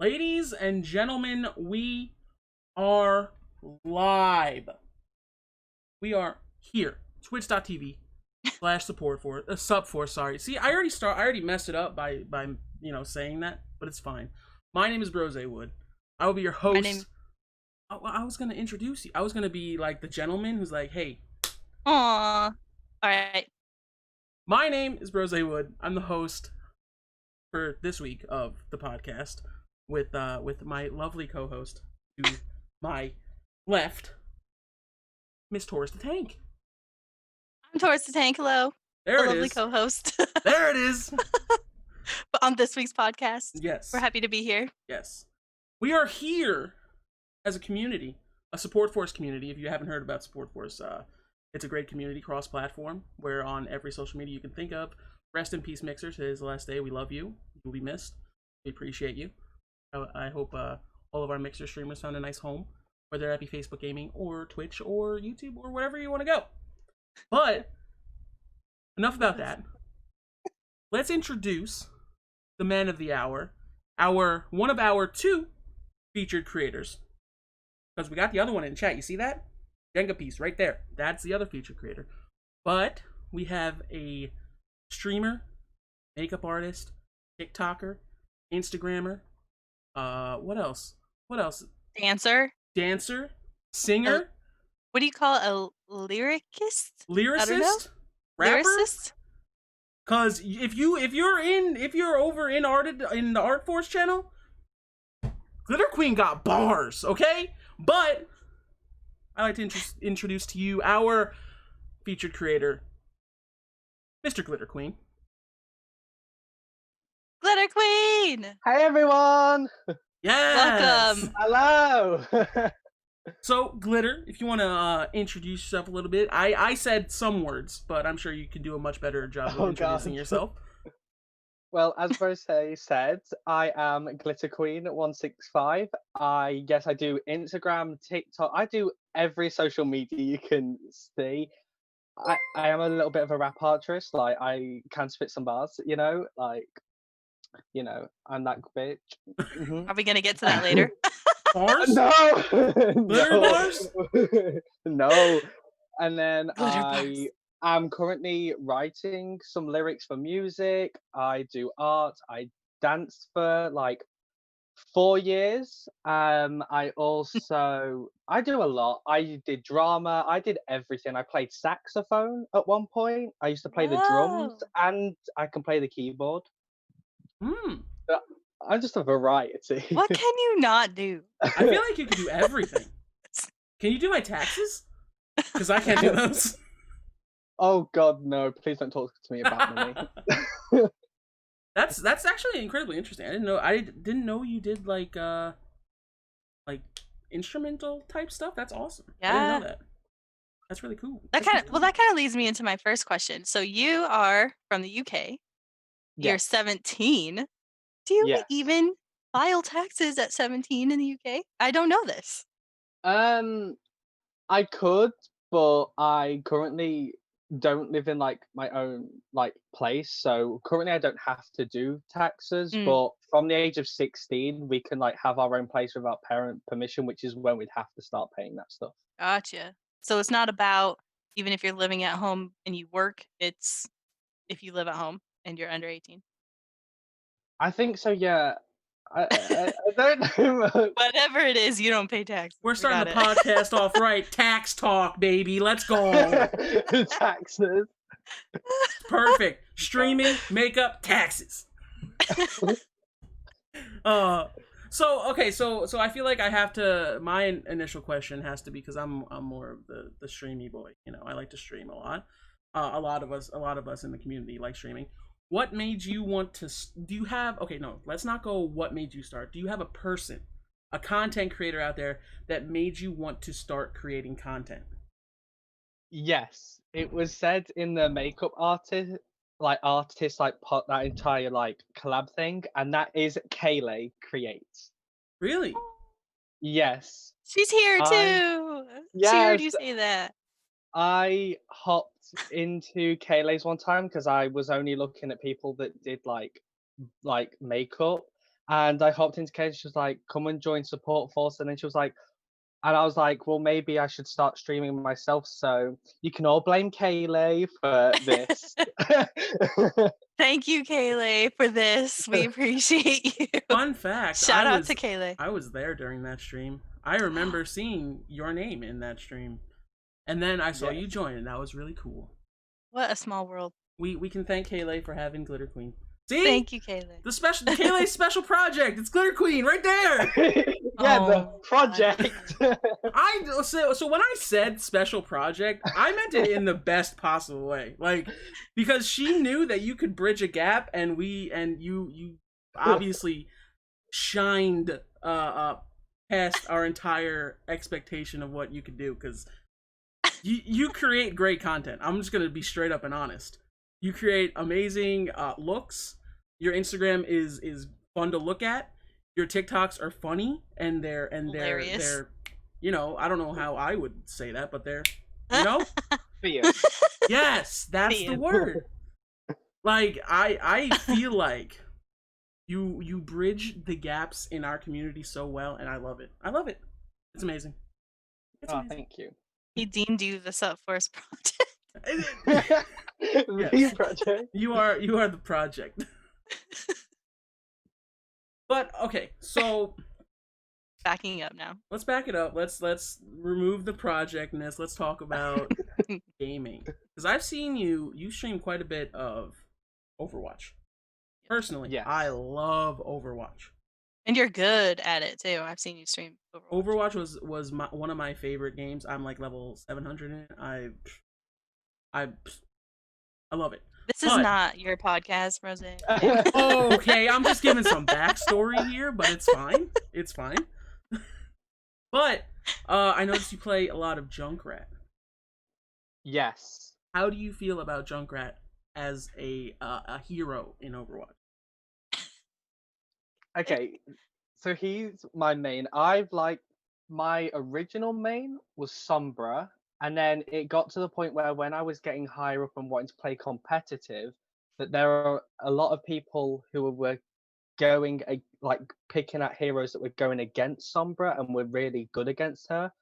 Ladies and gentlemen, we are live. We are here, twitch.tv/Supforce, sorry. See, I already messed it up by saying that, but it's fine. My name is Brose Wood. I will be your host. I was gonna introduce you. I was gonna be like the gentleman who's like, hey. Aww. Alright. My name is Brose Wood. I'm the host for this week of the podcast. With my lovely co-host to my left, Miss Taurus the Tank. I'm Taurus the Tank. Hello. There the it lovely is. Co-host. There it is. But on this week's podcast, yes, we're happy to be here. Yes, we are here as a community, a Supforce community. If you haven't heard about Supforce, it's a great community cross-platform where on every social media you can think of. Rest in peace, Mixer. Today's the last day. We love you. You will be missed. We appreciate you. I hope all of our Mixer streamers found a nice home, whether that be Facebook Gaming or Twitch or YouTube or wherever you want to go. But enough about that. Let's introduce the man of the hour, one of our two featured creators. Because we got the other one in chat. You see that? Jenga piece right there. That's the other featured creator. But we have a streamer, makeup artist, TikToker, Instagrammer. What else? Dancer, singer. What do you call a lyricist? Lyricist? Rapper? Lyricist? Cause if you're over in the Art Force channel, GlitterQueen got bars, okay? But I'd like to introduce to you our featured creator, Mr. GlitterQueen. GlitterQueen! Hey everyone! Yes! Welcome! Hello! So, Glitter, if you want to introduce yourself a little bit. I said some words, but I'm sure you can do a much better job of introducing yourself. Well, as Brose said, I am GlitterQueen165. I do Instagram, TikTok. I do every social media you can see. I am a little bit of a rap artist. Like, I can spit some bars, I'm that bitch. Are we gonna get to that later? Bars? No! Glitter bars? No. And then Glitter I'm currently writing some lyrics for music. I do art. I danced for like 4 years. I do a lot. I did drama. I did everything. I played saxophone at one point. I used to play the drums, and I can play the keyboard. I'm just a variety. What can you not do? I feel like you can do everything. Can you do my taxes? Because I can't do those. Oh God, no! Please don't talk to me about money. That's actually incredibly interesting. I didn't know you did like instrumental type stuff. That's awesome. Yeah. I didn't know that. That's really cool. That kind of leads me into my first question. So you are from the UK. You're 17. Do you even file taxes at 17 in the UK? I don't know this. I could, but I currently don't live in like my own like place. So currently I don't have to do taxes, but from the age of 16, we can like have our own place without parent permission, which is when we'd have to start paying that stuff. Gotcha. So it's not about even if you're living at home and you work, it's if you live at home and you're under 18. I think so, yeah. I don't know. Whatever it is, you don't pay tax. We're starting the podcast off right. Tax talk, baby. Let's go. Taxes. Perfect. Streaming, makeup, taxes. So I feel like I have to. My initial question has to be, because I'm more of the streamy boy. I like to stream a lot. A lot of us in the community like streaming. What made you want to? Do you have? Okay, no. Let's not go. What made you start? Do you have a person a content creator out there that made you want to start creating content? Yes, it was said in the makeup artist put that entire like collab thing, and that is Kayleigh creates. Really? Yes. She's here I too. She heard yes, you say that. I hopped into Kayleigh's one time because I was only looking at people that did like makeup, and I hopped into Kayleigh. She was like, "Come and join Support Force," and then she was like, and I was like, well, maybe I should start streaming myself. So you can all blame Kayleigh for this. Thank you, Kayleigh, for this. We appreciate you. Fun fact. Shout out to Kayleigh. I was there during that stream. I remember seeing your name in that stream. And then I saw you join, and that was really cool. What a small world. We can thank Kayleigh for having GlitterQueen. See? Thank you, Kayleigh. The Kayleigh's special project. It's GlitterQueen right there. The project. So when I said special project, I meant it in the best possible way. Like, because she knew that you could bridge a gap, and you obviously shined past our entire expectation of what you could do, because you create great content. I'm just gonna be straight up and honest. You create amazing looks. Your Instagram is fun to look at. Your TikToks are funny, and they're you know, I don't know how I would say that, but they're, you know, yes, that's the word. Like, I feel like you bridge the gaps in our community so well, and I love it. I love it. It's amazing. It's amazing. Thank you. He deemed you the Supforce project. The project. You are the project. But okay, so backing up now. Let's back it up. Let's remove the projectness. Let's talk about gaming, because I've seen you stream quite a bit of Overwatch. Personally, yes. I love Overwatch. And you're good at it too. I've seen you stream Overwatch. Overwatch was one of my favorite games. I'm like level 700 in it. I love it. This is not your podcast, Rose. Okay, I'm just giving some backstory here, but it's fine. It's fine. But I noticed you play a lot of Junkrat. Yes. How do you feel about Junkrat as a hero in Overwatch? Okay, so he's my main. My original main was Sombra, and then it got to the point where when I was getting higher up and wanting to play competitive, that there are a lot of people who were going picking at heroes that were going against Sombra and were really good against her.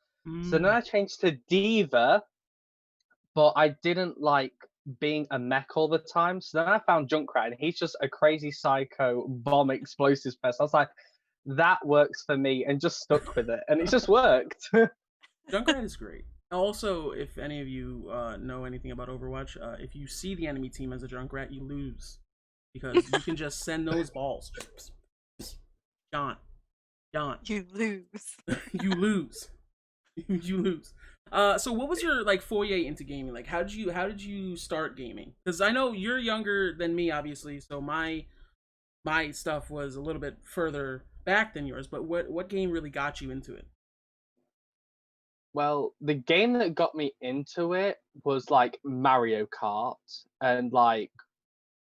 So then I changed to Diva, but I didn't like being a mech all the time. So then I found Junkrat, and he's just a crazy psycho bomb explosives person. I was like, that works for me, and just stuck with it, and it just worked. Junkrat is great. Also, if any of you know anything about Overwatch, if you see the enemy team as a Junkrat, you lose, because you can just send those balls. John. You lose. You lose. You lose. So what was your foray into gaming? Like, how did you start gaming? Because I know you're younger than me, obviously, so my stuff was a little bit further back than yours. But what game really got you into it? Well, the game that got me into it was like Mario Kart, and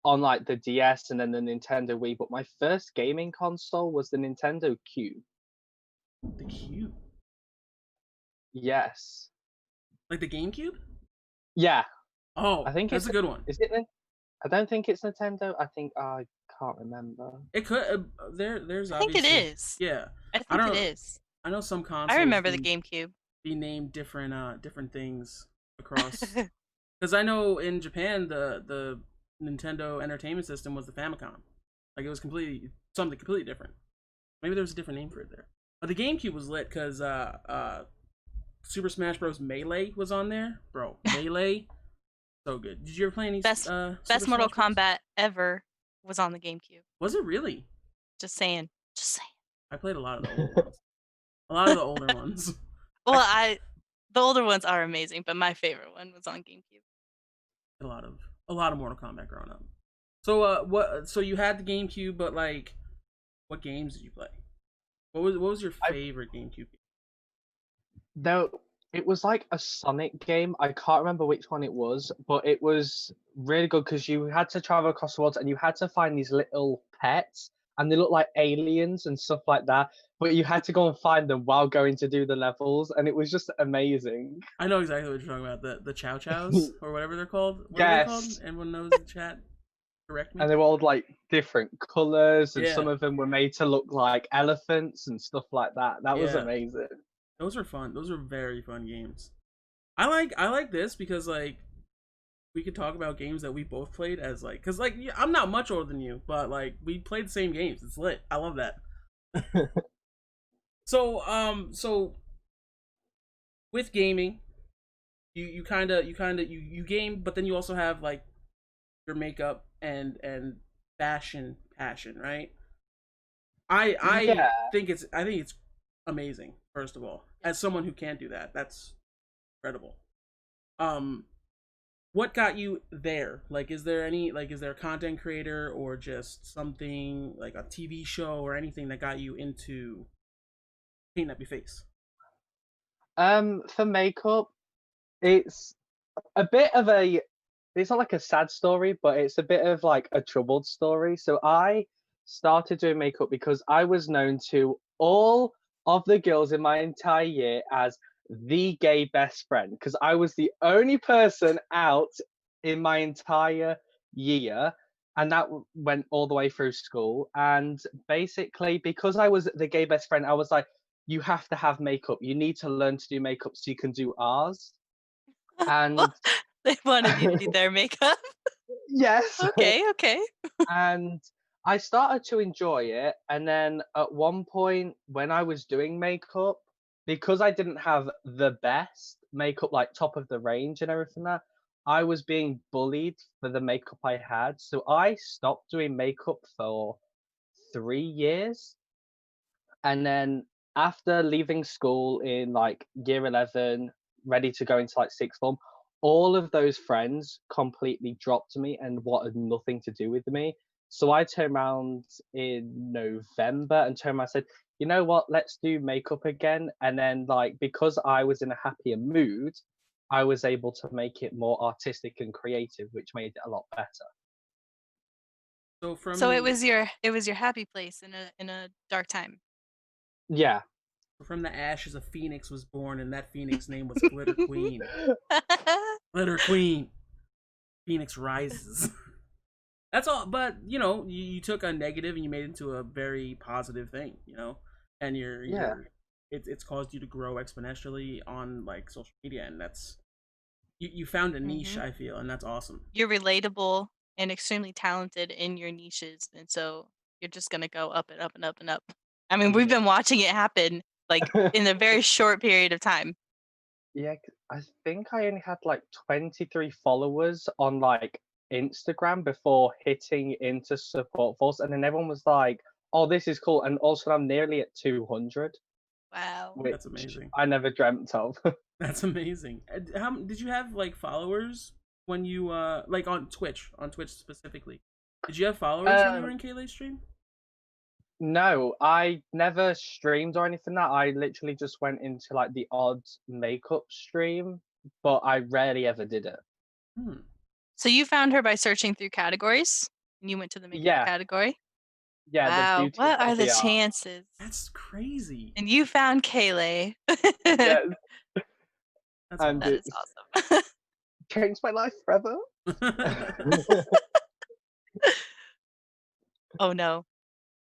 on the DS and then the Nintendo Wii. But my first gaming console was the Nintendo Cube. The Cube? Yes. Like the GameCube? Yeah. Oh, I think that's a good one. Is it? I don't think it's Nintendo. I think I can't remember. It could. There's. I think it is. Yeah. I think it is. I know some consoles. I remember the GameCube. Be named different things across. Because I know in Japan the Nintendo Entertainment System was the Famicom. Like, it was something completely different. Maybe there was a different name for it there. But the GameCube was lit because Super Smash Bros. Melee was on there, bro. Melee, so good. Did you ever play any best Mortal Kombat ever was on the GameCube? Was it really? Just saying. I played a lot of the older ones. A lot of the older ones. Well, the older ones are amazing, but my favorite one was on GameCube. A lot of Mortal Kombat growing up. So So you had the GameCube, but what games did you play? What was your favorite GameCube game? Though it was like a Sonic game. I can't remember which one it was, but it was really good because you had to travel across the world and you had to find these little pets and they look like aliens and stuff like that. But you had to go and find them while going to do the levels, and it was just amazing. I know exactly what you're talking about. The Chow Chows or whatever they're called. What are they called? Yes. Anyone knows in chat? Correct me. And they were all like different colors, and Yeah. some of them were made to look like elephants and stuff like that. That was Yeah. amazing. Those are fun. Those are very fun games. I like this because like we could talk about games that we both played as like because like yeah, I'm not much older than you, but like we played the same games. It's lit. I love that. So with gaming, you kind of you game, but then you also have like your makeup and fashion passion, right? I Yeah. think it's amazing. First of all, as someone who can't do that, that's incredible. Um, what got you there? Like, is there a content creator or just something like a TV show or anything that got you into painting up your face? For makeup, it's a bit of a it's not like a sad story, but it's a bit of like a troubled story. So I started doing makeup because I was known to all of the girls in my entire year as the gay best friend because I was the only person out in my entire year. And that went all the way through school. And basically, because I was the gay best friend, I was like, you have to have makeup. You need to learn to do makeup so you can do ours. Well, And they wanted you to do their makeup. yes. Okay. And I started to enjoy it. And then at one point, when I was doing makeup, because I didn't have the best makeup, like top of the range and everything that, I was being bullied for the makeup I had. So I stopped doing makeup for 3 years. And then after leaving school in like year 11, ready to go into like sixth form, all of those friends completely dropped me and wanted nothing to do with me. So I turned around in November and turned around and said, you know what, let's do makeup again. And then like because I was in a happier mood, I was able to make it more artistic and creative, which made it a lot better. So from So the it was your happy place in a dark time. Yeah. from the ashes a phoenix was born, and that phoenix name was Glitter Queen. Glitter Queen. Phoenix rises. That's all. But you took a negative and you made it into a very positive thing. And Yeah. it's caused you to grow exponentially on like social media, and that's you found a niche. I feel, and that's awesome. You're relatable and extremely talented in your niches, and so you're just gonna go up and up and up and up. I mean, we've been watching it happen like in a very short period of time. Yeah, I think I only had like 23 followers on like Instagram before hitting into Support Force, and then everyone was like, "Oh, this is cool," and also I'm nearly at 200, Wow. which That's amazing. I never dreamt of. That's amazing. How did you have like followers when you like on Twitch specifically? Did you have followers when you were in Kayleigh's stream? No, I never streamed or anything. That I literally just went into like the odd makeup stream, but I rarely ever did it. So you found her by searching through categories, and you went to the makeup Yeah, category. yeah, the Wow, beauty what are of the the art. chances? That's crazy. And you found Kayleigh. Yeah, That's and That awesome. is awesome. changed my life forever. Oh no.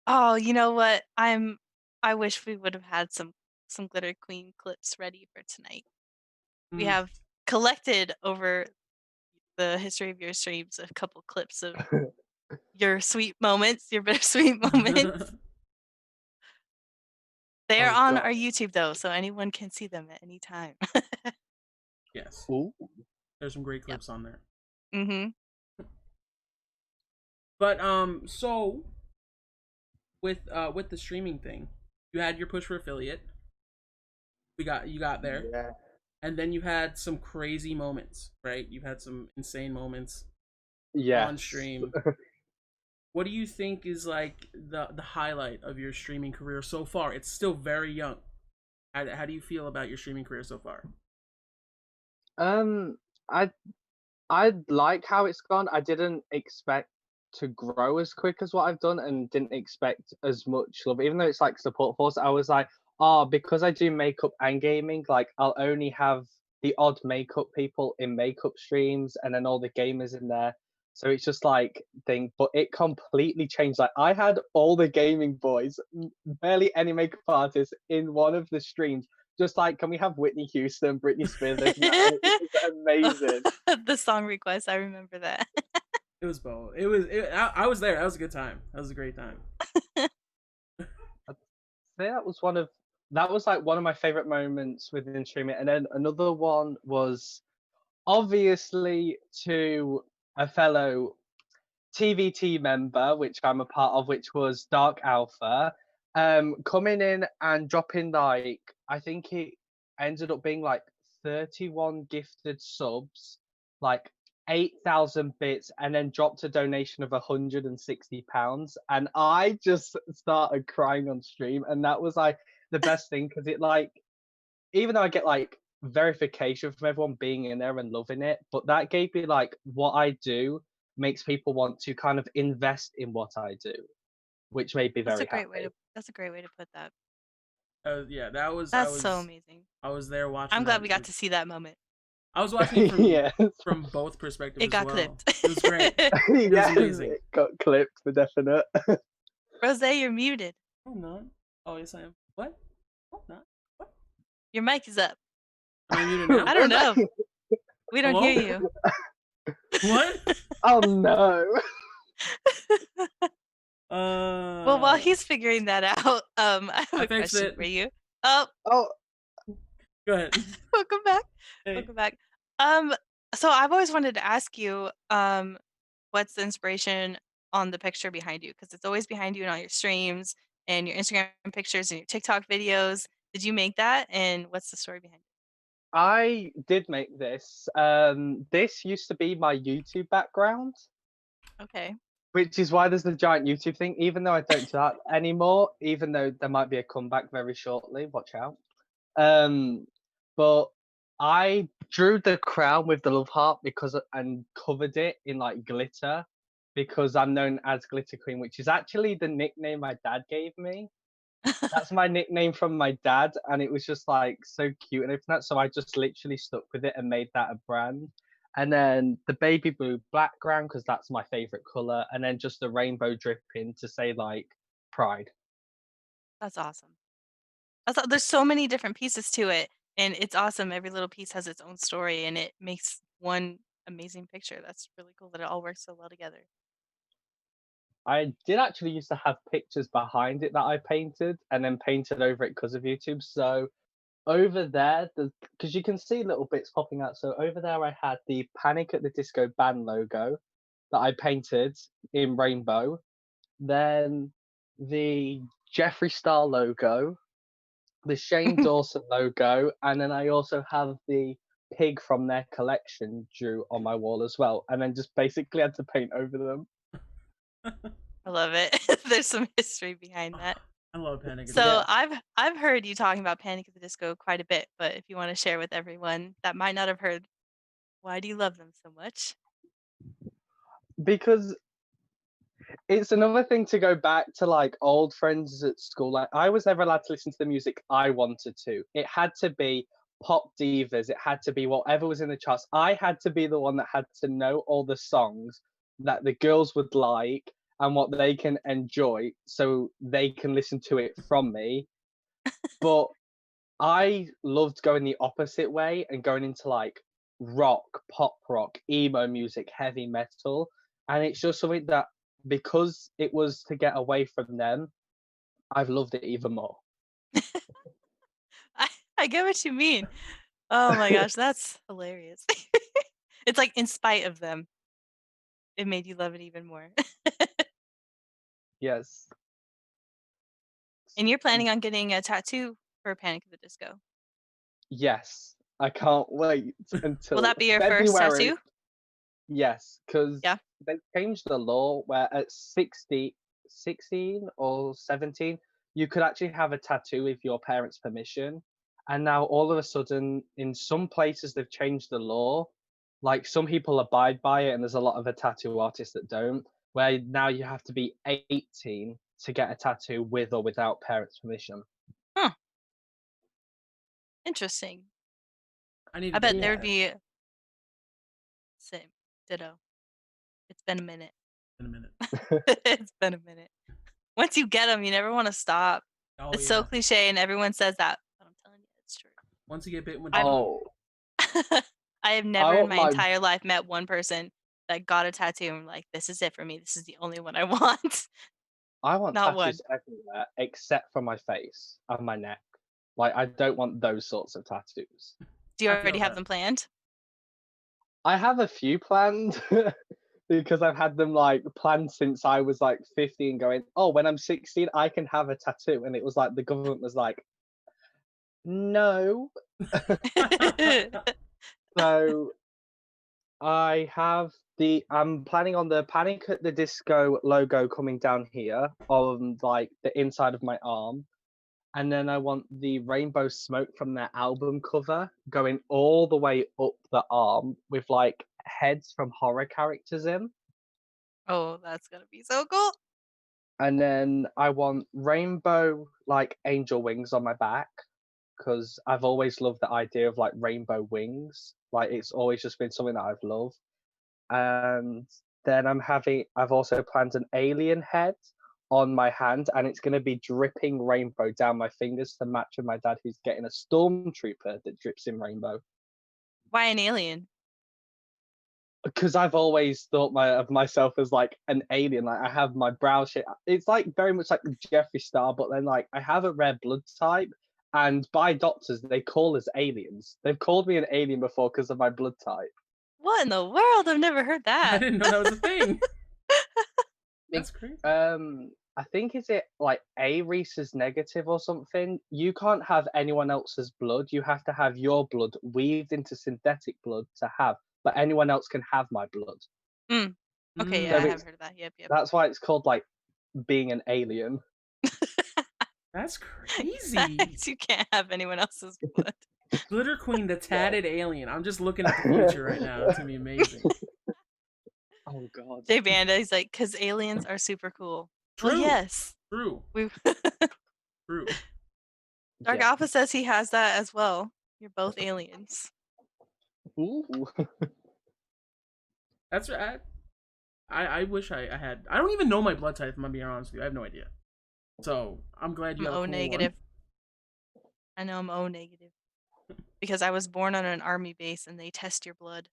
Oh, you know what? I wish we would have had some Glitter Queen clips ready for tonight. We have collected over the history of your streams a couple clips of your sweet moments, your bittersweet moments. They are Oh on god. our YouTube though, so anyone can see them at any time. Yes, Ooh. there's some great Yep. clips on there. Mm-hmm. But so with the streaming thing, you had your push for affiliate. You got there, Yeah. and then you had some crazy moments, right? You've had some insane moments on Yes. stream. what do you think is like the highlight of your streaming career so far? It's still very young. How do you feel about your streaming career so far? Um, I I like how it's gone. I didn't expect to grow as quick as what I've done, and didn't expect as much love. Even though it's like support force, I was like, oh, because I do makeup and gaming, like I'll only have the odd makeup people in makeup streams, and then all the gamers in there. So it's just like thing, but it completely changed. Like I had all the gaming boys, barely any makeup artists in one of the streams. Just like, can we have Whitney Houston, Britney Spears? And it was amazing. The song request, I remember that. It was both. I was there. That was a good time. That was a great time. I'd say that was like one of my favorite moments within streaming. And then another one was obviously to a fellow TVT member, which I'm a part of, which was Dark Alpha, coming in and dropping like, I think it ended up being like 31 gifted subs, like 8,000 bits, and then dropped a donation of £160, and I just started crying on stream, and that was like the best thing, because it like, even though I get like verification from everyone being in there and loving it, but that gave me like, what I do makes people want to kind of invest in what I do, which made me very happy. That's a great way to put that. Yeah, that was. That's so amazing. I was there watching. I'm glad we got to see that moment. I was watching it from both perspectives. It got as well. clipped. It was great. It was amazing. It got clipped for definite. Rose, you're muted. Oh no. Oh yes, I am. What? Oh not. What? Your mic is up. Am I muted now? I don't know. We don't hear you. What? Oh no. Well, while he's figuring that out, I have a question for you. Oh. Go ahead. Welcome back. Hey. Welcome back. So I've always wanted to ask you, what's the inspiration on the picture behind you? Because it's always behind you in all your streams and your Instagram pictures and your TikTok videos. Did you make that? And what's the story behind it? I did make this. This used to be my YouTube background. Okay. Which is why there's the giant YouTube thing, even though I don't do that anymore, even though there might be a comeback very shortly. Watch out. But I drew the crown with the love heart and covered it in like glitter, because I'm known as GlitterQueen, which is actually the nickname my dad gave me. That's my nickname from my dad, and it was just like so cute and everything. So I just literally stuck with it and made that a brand. And then the baby blue background, because that's my favorite color, and then just the rainbow dripping to say like pride. That's awesome. There's so many different pieces to it, and it's awesome. Every little piece has its own story, and it makes one amazing picture. That's really cool that it all works so well together. I did actually used to have pictures behind it that I painted, and then painted over it because of YouTube. So over there, because you can see little bits popping out. So over there, I had the Panic at the Disco band logo that I painted in rainbow. Then the Jeffree Star logo, the Shane Dawson logo, and then I also have the pig from their collection drew on my wall as well. And then just basically had to paint over them. I love it. There's some history behind that. I love Panic at the Disco. So I've heard you talking about Panic at the Disco quite a bit, but if you want to share with everyone that might not have heard, why do you love them so much? Because it's another thing to go back to like old friends at school. Like I was never allowed to listen to the music I wanted to. It had to be pop divas. It had to be whatever was in the charts. I had to be the one that had to know all the songs that the girls would like and what they can enjoy, so they can listen to it from me. But I loved going the opposite way and going into like rock, pop rock, emo music, heavy metal. And it's just something that, because it was to get away from them, I've loved it even more. I get what you mean. Oh my gosh, that's hilarious. It's like in spite of them, it made you love it even more. Yes. And you're planning on getting a tattoo for Panic at the Disco? Yes. I can't wait until Will that be your February. first tattoo? Yes, because they changed the law where at 16 or 17, you could actually have a tattoo with your parents' permission. And now all of a sudden, in some places, they've changed the law. Like some people abide by it, and there's a lot of the tattoo artists that don't. Where now you have to be 18 to get a tattoo with or without parents' permission. Huh. Interesting. I need I to bet get there would that be same. Ditto. It's been a minute. in a minute. It's been a minute. Once you get them, you never want to stop. Oh It's yeah. so cliche, and everyone says that, but I'm telling you, it's true. Once you get bitten with I've- dog, I have never in want my my- entire life met one person that got a tattoo and like, this is it for me. This is the only one I want. I want Not tattoos everywhere except for my face and my neck. Like I don't want those sorts of tattoos. Do you I feel already have that. them planned? I have a few planned because I've had them like planned since I was like 15, going, oh, when I'm 16, I can have a tattoo. And it was like the government was like, no. So I'm planning on the Panic at the Disco logo coming down here on like the inside of my arm. And then I want the rainbow smoke from their album cover going all the way up the arm with like heads from horror characters in. Oh, that's gonna be so cool. And then I want rainbow like angel wings on my back because I've always loved the idea of like rainbow wings. Like it's always just been something that I've loved. And then I've also planned an alien head on my hand, and it's going to be dripping rainbow down my fingers to match with my dad, who's getting a stormtrooper that drips in rainbow. Why an alien? Because I've always thought of myself as like an alien. Like I have my brow shape. It's like very much like Jeffree Star, but then like I have a rare blood type, and by doctors they call us aliens. They've called me an alien before because of my blood type. What in the world? I've never heard I that. didn't know that was a thing. That's crazy. I think is it like A Reese's negative or something. You can't have anyone else's blood. You have to have your blood weaved into synthetic blood to have, but anyone else can have my blood. Okay, Mm. yeah, I So have heard of that. Yep. That's why it's called like being an alien. That's crazy. You can't have anyone else's blood. GlitterQueen, the tatted alien. I'm just looking at the future right now. It's gonna be amazing. Oh god. Jay Banda, he's like, because aliens are super cool. True. Well, yes. True. True. Dark Yeah. Alpha says he has that as well. You're both aliens. Ooh. That's right. I wish I had. I don't even know my blood type. If I'm being honest with you, I have no idea. So I'm glad you I'm have a O cool negative. one. I know I'm O negative because I was born on an army base and they test your blood.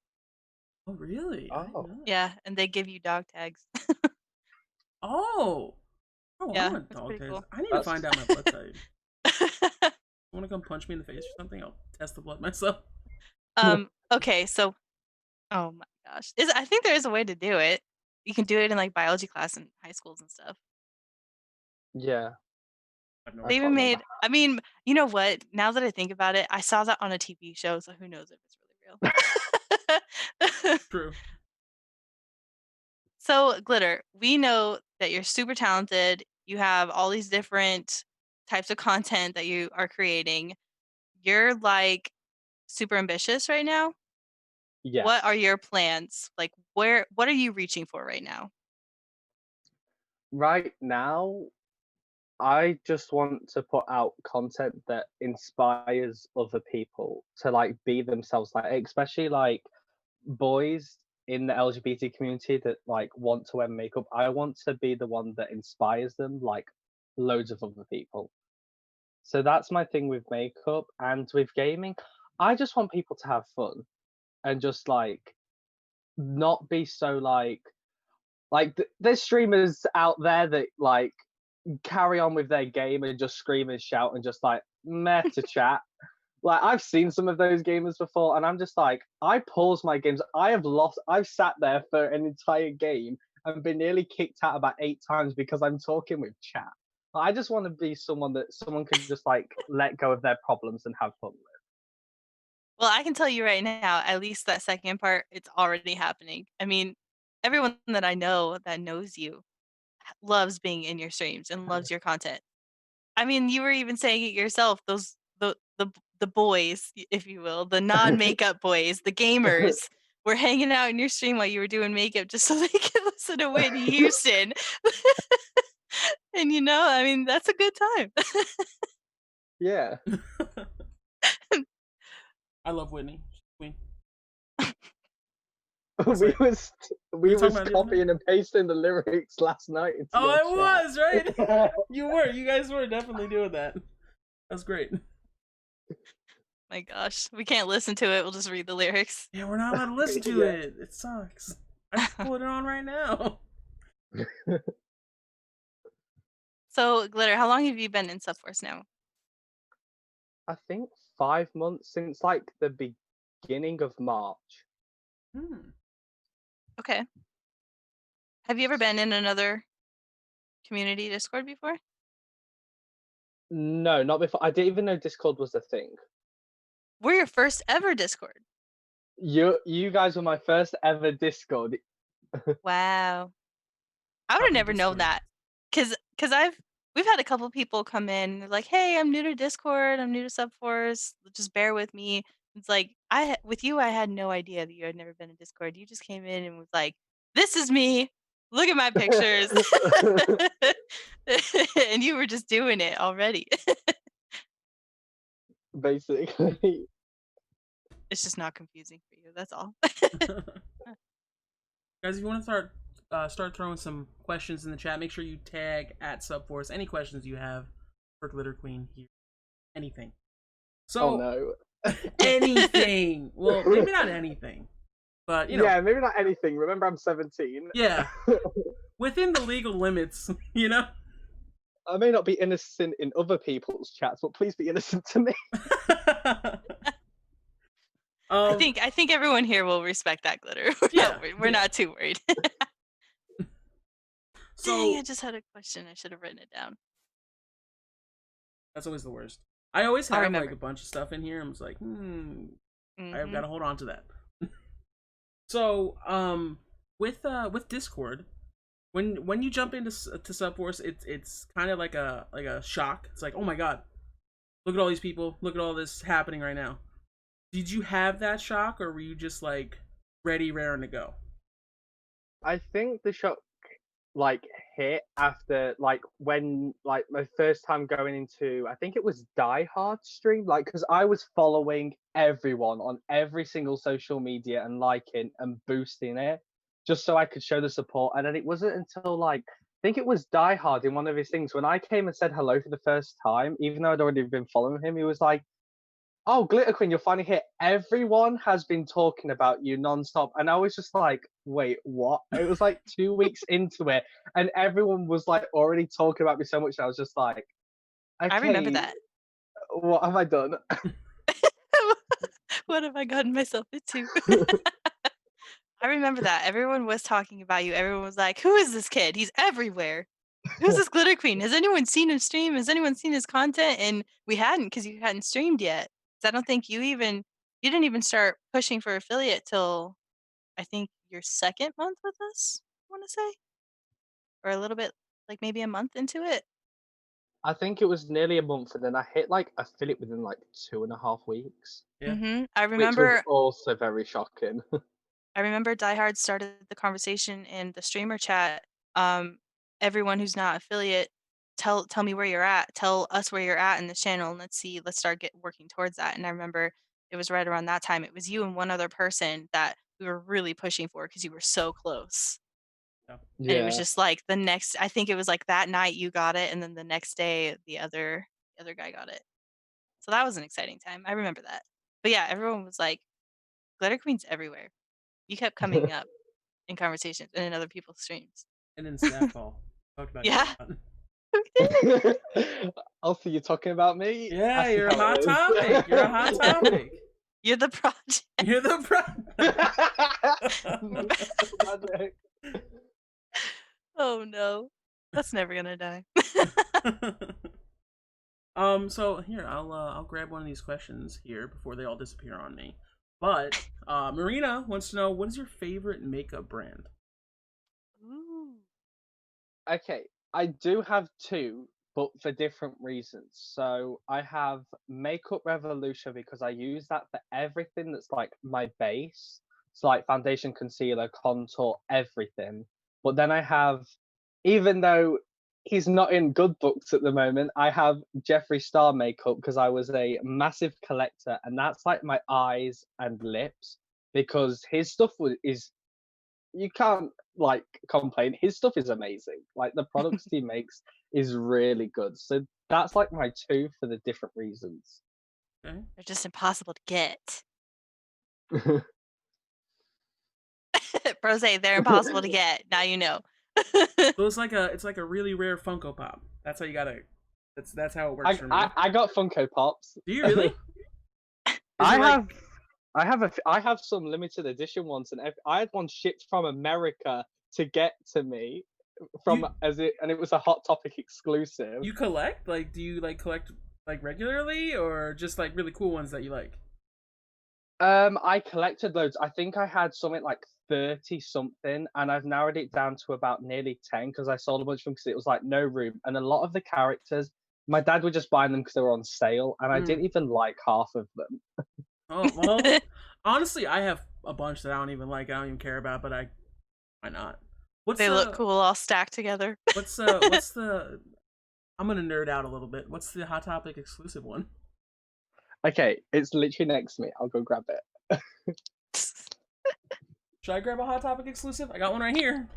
Oh really? I didn't Oh. know that. Yeah, and they give you dog tags. Oh. Oh, Yeah, I want that's dog pretty tags. cool. I need to find out my blood type. Want to come punch me in the face or something? I'll test the blood myself. Okay, so oh my gosh. I think there is a way to do it. You can do it in like biology class in high schools and stuff. Yeah. I have no They idea. even made, I mean, you know what? Now that I think about it, I saw that on a TV show, so who knows if it's really real. True. So, Glitter, we know that you're super talented. You have all these different types of content that you are creating. You're like super ambitious right now. Yeah. What are your plans? Like, what are you reaching for right now? Right now, I just want to put out content that inspires other people to like be themselves, like especially like boys in the LGBT community that like want to wear makeup. I want to be the one that inspires them like loads of other people. So that's my thing with makeup and with gaming. I just want people to have fun and just like not be so like there's streamers out there that like carry on with their game and just scream and shout and just like meh to chat. Like I've seen some of those gamers before, and I'm just like, I pause my games. I've sat there for an entire game and been nearly kicked out about 8 times because I'm talking with chat. I just want to be someone that someone can just like let go of their problems and have fun with. Well, I can tell you right now, at least that second part, it's already happening. I mean, everyone that I know that knows you loves being in your streams and loves your content. I mean, you were even saying it yourself, those the boys, if you will, the non-makeup boys, the gamers were hanging out in your stream while you were doing makeup just so they could listen to Whitney Houston. And I mean, that's a good time. Yeah. I love Whitney. She's queen. we was talking about copying and pasting the lyrics last night. Oh, it was, right? You guys were definitely doing that. That's great. My gosh, we can't listen to it. We'll just read the lyrics. Yeah, we're not allowed to listen to it. It sucks. I should put it on right now. So, Glitter, how long have you been in Supforce now? I think 5 months, since like the beginning of March. Okay. Have you ever been in another community Discord before? No, not before. I didn't even know Discord was a thing. We're your first ever Discord. You guys were my first ever Discord. Wow. I would have never known that. Cause we've had a couple people come in and they're like, hey, I'm new to Discord, I'm new to Supforce, just bear with me. It's like with you, I had no idea that you had never been in Discord. You just came in and was like, this is me. Look at my pictures. And you were just doing it already. Basically. It's just not confusing for you, that's all. Guys, if you want to start throwing some questions in the chat, make sure you tag at Supforce any questions you have for GlitterQueen here. Anything. So, oh no. Anything. Well, maybe not anything. But, Yeah, maybe not anything. Remember, I'm 17. Yeah. Within the legal limits, I may not be innocent in other people's chats, but please be innocent to me. I think everyone here will respect that, Glitter. We're not too worried. So, dang, I just had a question. I should have written it down. That's always the worst. I always have like a bunch of stuff in here. I'm just like, I've got to hold on to that. So, with Discord, when you jump into Supforce, it's kind of like a shock. It's like, oh my god, look at all these people, look at all this happening right now. Did you have that shock, or were you just like ready, raring to go? I think the shock like hit after when my first time going into, I think it was Die Hard stream, because I was following everyone on every single social media and liking and boosting it just so I could show the support. And then it wasn't until I think it was Die Hard in one of his things when I came and said hello for the first time, even though I'd already been following him, he was like, oh, GlitterQueen, you're finally here. Everyone has been talking about you nonstop. And I was just like, wait, what? It was like 2 weeks into it, and everyone was like already talking about me so much. I was just like, okay, I remember that. What have I done? What have I gotten myself into? I remember that. Everyone was talking about you. Everyone was like, who is this kid? He's everywhere. Who's this GlitterQueen? Has anyone seen him stream? Has anyone seen his content? And we hadn't, because you hadn't streamed yet. I don't think you didn't even start pushing for affiliate till I think your second month with us, I want to say, or a little bit, like maybe a month into it. I think it was nearly a month, and then I hit affiliate within 2.5 weeks. Yeah. I remember, which was also very shocking. I remember Diehard started the conversation in the streamer chat. Everyone who's not affiliate, tell me where you're at. Tell us where you're at in this channel, and let's start working towards that. And I remember it was right around that time. It was you and one other person that we were really pushing for because you were so close. Yeah. And it was just like I think it was like that night you got it, and then the next day the other guy got it. So that was an exciting time. I remember that. But yeah, everyone was like, GlitterQueen's everywhere. You kept coming up in conversations and in other people's streams. And in Snapcall. Talked about Also, you're talking about me? Yeah, you're a hot topic. You're a hot topic. You're the project. You're the project. Oh no. That's never gonna die. So here, I'll grab one of these questions here before they all disappear on me. But Marina wants to know, what is your favorite makeup brand? Okay, I do have two, but for different reasons. So I have Makeup Revolution because I use that for everything that's like my base. It's like foundation, concealer, contour, everything. But then I have, even though he's not in good books at the moment, I have Jeffree Star makeup because I was a massive collector, and that's like my eyes and lips because his stuff is, you can't like complain. His stuff is amazing. Like the products he makes is really good. So that's like my two for the different reasons. Okay. They're just impossible to get. Brose, they're impossible to get. Now you know. So it's like a really rare Funko Pop. That's how you gotta. That's how it works for me. I got Funko Pops. Do you really? I have some limited edition ones, and I had one shipped from America to get to me and it was a Hot Topic exclusive. You collect? Like, do you like collect like regularly, or just like really cool ones that you like? I collected loads. I think I had something like 30 something, and I've narrowed it down to about nearly 10 because I sold a bunch of them because it was like no room. And a lot of the characters, my dad would just buy them because they were on sale, and I didn't even like half of them. Oh well, honestly, I have a bunch that I don't even like. I don't even care about, but why not? They look cool all stacked together. What's the? I'm gonna nerd out a little bit. What's the Hot Topic exclusive one? Okay, it's literally next to me. I'll go grab it. Should I grab a Hot Topic exclusive? I got one right here.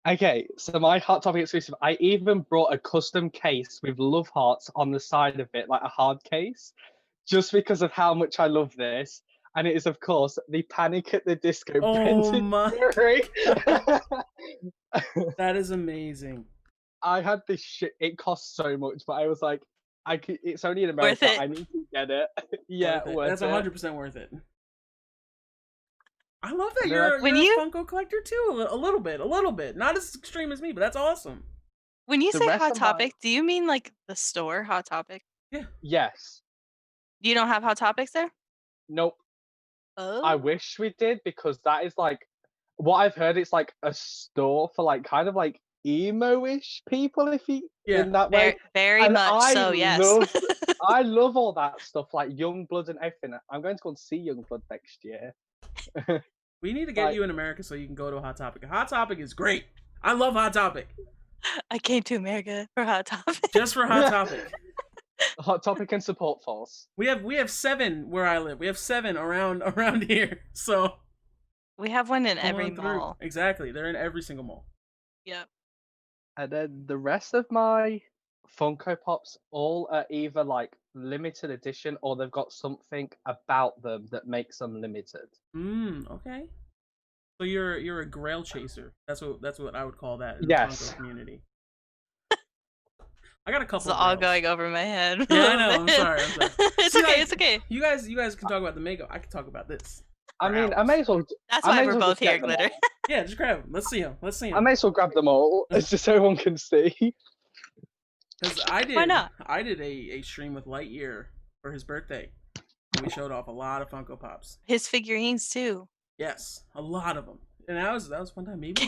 Okay, so my Hot Topic exclusive, I even brought a custom case with love hearts on the side of it, like a hard case, just because of how much I love this. And it is, of course, the Panic at the Disco. Oh my! That is amazing. I had this shit. It cost so much, but I was like, it's only in America. Worth it. I need to get it. Yeah, That's 100% worth it. I love that you're a Funko collector too. A little bit. Not as extreme as me, but that's awesome. When you say Hot Topic, do you mean like the store Hot Topic? Yeah. Yes. You don't have Hot Topics there? Nope. Oh. I wish we did, because that is like what I've heard. It's like a store for like kind of like emo-ish people, in that way. Very much so, yes. I love all that stuff, like Youngblood and everything. I'm going to go and see Youngblood next year. We need to get you in America so you can go to Hot Topic. Hot Topic is great. I love Hot Topic. I came to America for Hot Topic. Just for Hot Topic. Hot Topic and Supforce. We have 7 where I live. We have 7 around here. So we have one in every mall. Exactly. They're in every single mall. Yep. And then the rest of my Funko Pops all are either like limited edition or they've got something about them that makes them limited. Okay. So you're a grail chaser. That's what I would call that in the Funko community. I got a couple. It's all going over my head. Yeah, I know. I'm sorry. It's okay. Like, it's okay. You guys can talk about the Mako. I can talk about this. I mean, I may as well. That's why we're both here, Glitter. Yeah, just grab them. Let's see them. I may as well grab them all, just so everyone can see. Because I did. Why not? I did a stream with Lightyear for his birthday. And we showed off a lot of Funko Pops. His figurines too. Yes, a lot of them. And that was one time. Maybe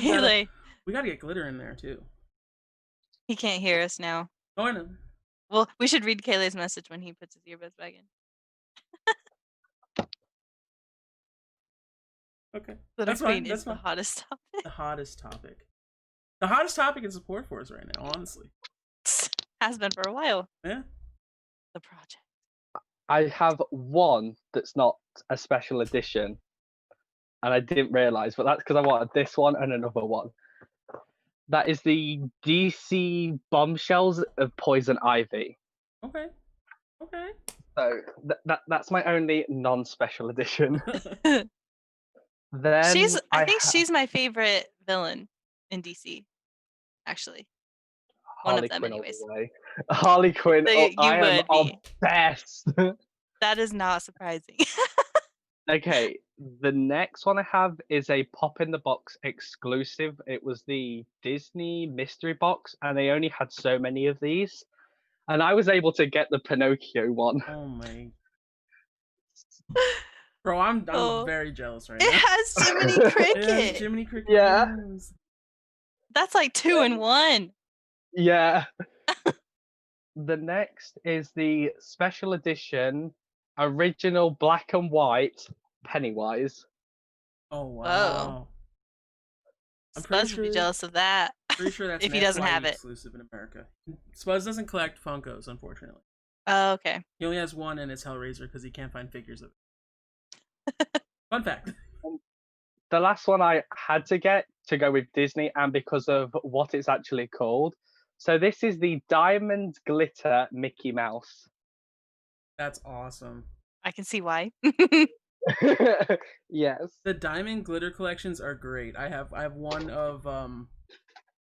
we gotta get Glitter in there too. He can't hear us now. Oh, I know. Well, we should read Kayleigh's message when he puts his earbuds back in. Okay. That's fine. That's the hottest topic. The hottest topic. The hottest topic in support for us right now, honestly. Has been for a while. Yeah. The project. I have one that's not a special edition, and I didn't realize, but that's because I wanted this one and another one. That is the DC Bombshells of Poison Ivy. Okay. So that's my only non-special edition. Then I think she's my favorite villain in DC. Actually, one of them, anyways. Harley Quinn. I am obsessed. That is not surprising. Okay, the next one I have is a Pop in the Box exclusive. It was the Disney mystery box, and they only had so many of these, and I was able to get the Pinocchio one. Oh my. Bro, I'm very jealous right now. It has Jiminy Cricket. Jiminy Cricket. Yeah. Games. That's like 2 in 1. Yeah. The next is the special edition original black and white Pennywise. Oh Whoa. wow. I'm pretty Spuzz would be sure. jealous of that. Pretty sure that's if an he doesn't FYE have it. exclusive in America. Spuzz doesn't collect Funkos, unfortunately. Oh, okay. He only has one, and it's Hellraiser because he can't find figures of it. Fun fact. The last one I had to get to go with Disney, and because of what it's actually called. So this is the Diamond Glitter Mickey Mouse. That's awesome. I can see why. Yes. The Diamond Glitter collections are great. I have one of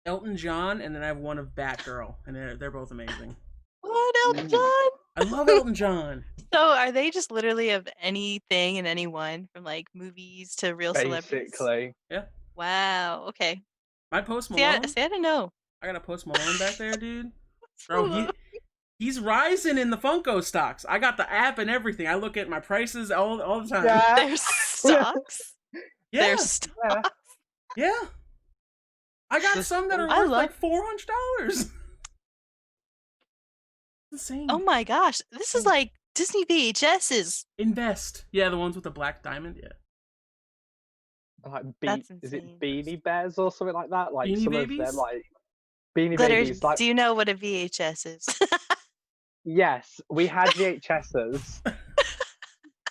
Elton John, and then I have one of Batgirl, and they're both amazing. What, Elton John? I love Elton John. So are they just literally of anything and anyone, from like movies to real celebrities? Basically. Yeah. Wow. Okay. My Post Malone. See, I didn't know. I got a Post Malone back there, dude. Bro, he's rising in the Funko stocks. I got the app and everything. I look at my prices all the time. Yeah. There's stocks. Yeah. There's stocks. Yeah. I got some that are worth like $400. Insane. Oh my gosh. This is like Disney VHSs. Invest. Yeah, the ones with the black diamond. Yeah. Like is it Beanie Bears or something like that? Like Beanie some Babies? of them, like Beanie Glitter, Babies. Like, do you know what a VHS is? yes, we had VHSs.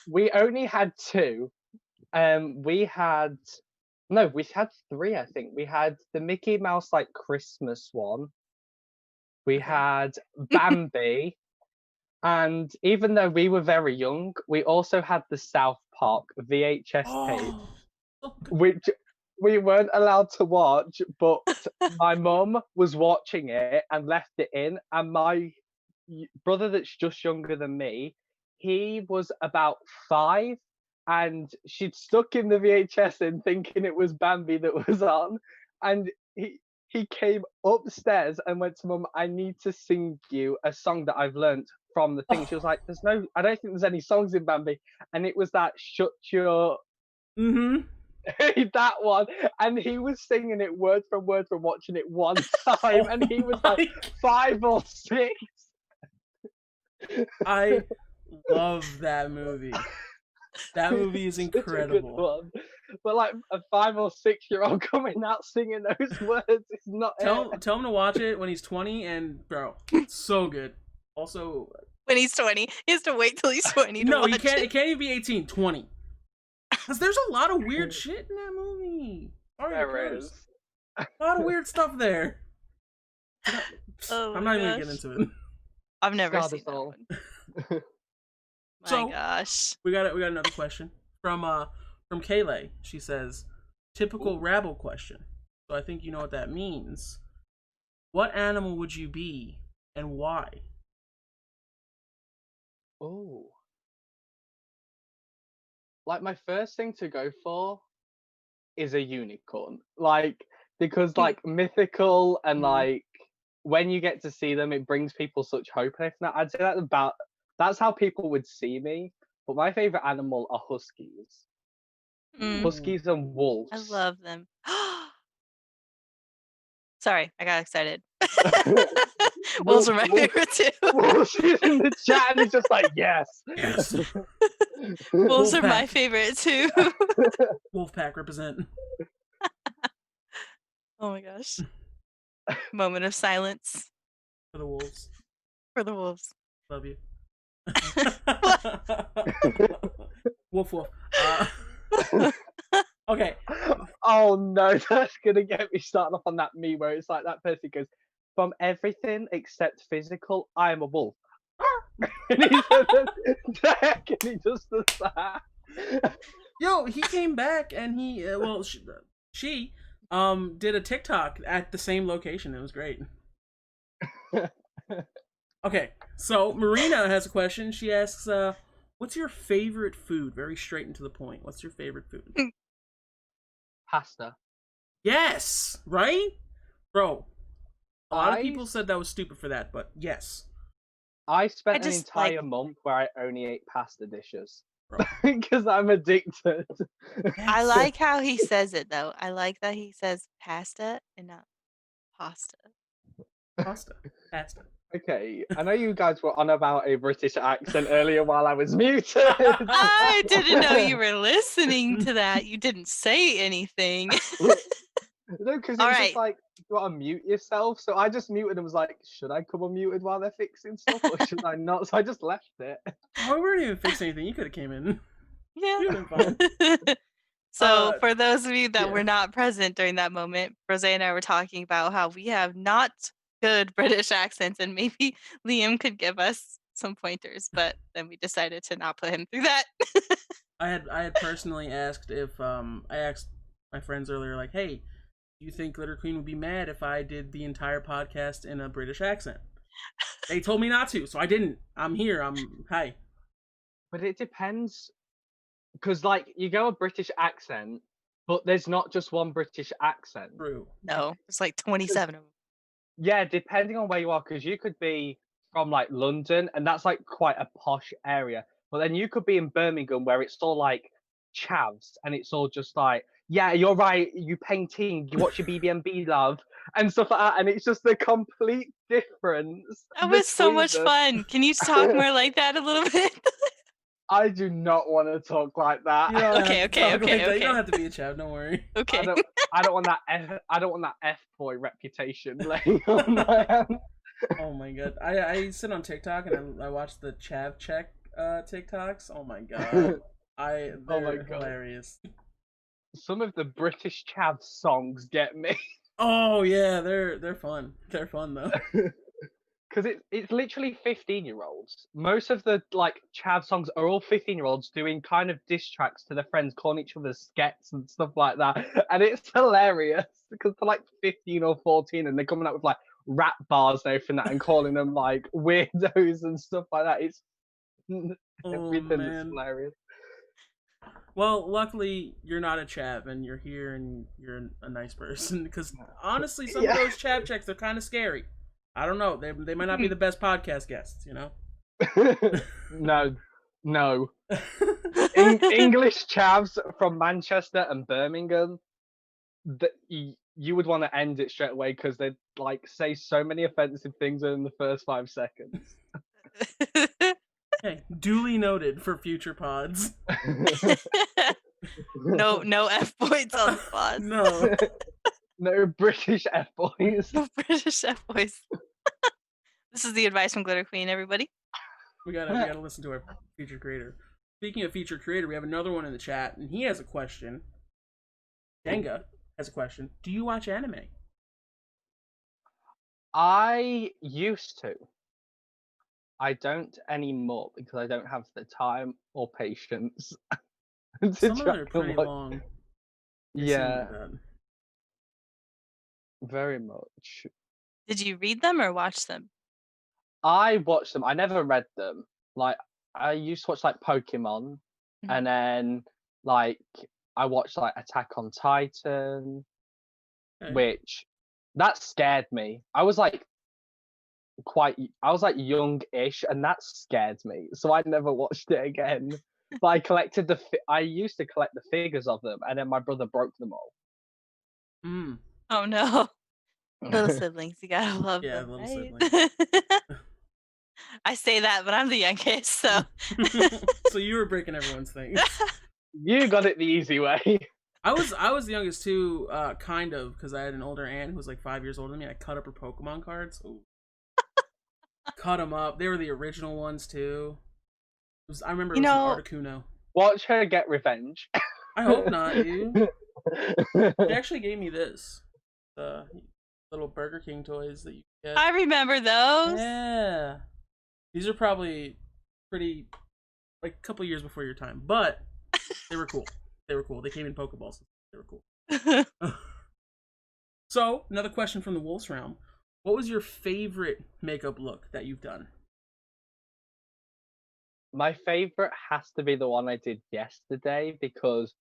We only had 2. We had 3, I think. We had the Mickey Mouse like Christmas one. We had Bambi. And even though we were very young, we also had the South Park VHS tape, which we weren't allowed to watch, but my mum was watching it and left it in. And my brother that's just younger than me, he was about 5, and she'd stuck in the VHS in thinking it was Bambi that was on. And he came upstairs and went to Mum, I need to sing you a song that I've learnt from the thing. She was like, I don't think there's any songs in Bambi. And it was that Shut Your that one. And he was singing it word from word from watching it one time. And he was like 5 or 6. I love that movie. That movie is incredible. But like a 5 or 6-year-old coming out singing those words is not Tell him to watch it when he's 20, and bro, it's so good. Also, when he's 20, he has to wait till he's 20 to no, watch you can't. it. It can't even be 18. 20. Because there's a lot of weird shit in that movie. There is a lot of weird stuff there. Oh I'm not even gonna get into it. I've never seen that one. My gosh. We got another question from Kayleigh. She says, typical rabble question. So I think you know what that means. What animal would you be and why? Oh. Like, my first thing to go for is a unicorn. Like, because like mythical and like when you get to see them, it brings people such hope. And if not, I'd say that's how people would see me. But my favorite animal are huskies. Huskies and wolves. I love them. Sorry, I got excited. Wolves are my favorite too. Wolves in the chat and it's just like, yes. Wolves are my favorite too. Wolfpack represent. Oh my gosh. Moment of silence. For the wolves. For the wolves. Love you. Woof woof. Okay. Oh no, that's gonna get me started off on that meme where it's like that person goes, from everything except physical, I am a wolf. And he just does that. Yo, he came back and he she did a TikTok at the same location. It was great. Okay, so Marina has a question. She asks, what's your favorite food? Very straight and to the point. What's your favorite food? Pasta. Yes, right? Bro, a lot of people said that was stupid for that, but yes. I spent an entire month where I only ate pasta dishes. Because I'm addicted. I like how he says it though. I like that he says pasta and not Pasta. Pasta. Okay, I know you guys were on about a British accent earlier while I was muted. I didn't know you were listening to that. You didn't say anything. No, because All it's right. just like, you gotta mute yourself. So I just muted and was like, should I come unmuted while they're fixing stuff or should I not? So I just left it. Oh, we weren't even fixing anything. You could have came in. Yeah. You would have been fine. So for those of you that yeah. were not present during that moment, Rose and I were talking about how we have not good British accents, and maybe Liam could give us some pointers, but then we decided to not put him through that. I had personally asked if I asked my friends earlier, like, hey, do you think GlitterQueen would be mad if I did the entire podcast in a British accent? They told me not to, so I didn't. I'm here. Hi. But it depends, because like you go a British accent, but there's not just one British accent. True. No, it's like 27 of them. Yeah, depending on where you are, because you could be from like London, and that's like quite a posh area. But then you could be in Birmingham, where it's all like chavs, and it's all just like, yeah, you're right, you painting, you watch your BBMB, love, and stuff like that. And it's just a complete difference. That was so between much them. fun. Can you talk more like that a little bit? I do not want to talk like that. You don't Okay. You don't have to be a chav. Don't worry. Okay. I don't want that. I don't want that F-boy reputation laying on my hand. Oh my god. I sit on TikTok and I watch the chav check TikToks. Oh my god. They're hilarious. Some of the British chav songs get me. Oh yeah, they're fun. They're fun though. Because it's literally 15-year-olds. Most of the like chav songs are all 15-year-olds doing kind of diss tracks to their friends, calling each other skets and stuff like that. And it's hilarious because they're like 15 or 14 and they're coming up with like rap bars and everything and calling them like weirdos and stuff like that. It's everything is hilarious. Well, luckily you're not a chav and you're here and you're a nice person. Because honestly, some of those chav checks are kind of scary. I don't know. They might not be the best podcast guests, you know? No. English chavs from Manchester and Birmingham, you would want to end it straight away because they'd like say so many offensive things in the first 5 seconds. Okay, duly noted for future pods. No F points on the pod. No. No British F boys. No British F boys. This is the advice from GlitterQueen, everybody. We gotta listen to our feature creator. Speaking of feature creator, we have another one in the chat, and he has a question. Jenga has a question. Do you watch anime? I used to. I don't anymore because I don't have the time or patience. Some of them are pretty long. Yeah. Very much. Did you read them or watch them? I watched them. I never read them. Like I used to watch like Pokemon, and then like I watched like Attack on Titan, which that scared me. I was like young-ish, and that scared me. So I never watched it again. But I collected I used to collect the figures of them, and then my brother broke them all. Oh no. Little siblings, you gotta love them, little right? siblings. I say that, but I'm the youngest, so. So you were breaking everyone's things. You got it the easy way. I was the youngest too, kind of, because I had an older aunt who was like 5 years older than me. I cut up her Pokemon cards. Ooh. Cut them up. They were the original ones too. I remember it was Articuno. Watch her get revenge. I hope not, dude. They actually gave me this. The little Burger King toys that you get. I remember those. Yeah. These are probably pretty, like, a couple years before your time, but they were cool. They came in Pokeballs. They were cool. So, another question from the Wolf's Realm. What was your favorite makeup look that you've done? My favorite has to be the one I did yesterday because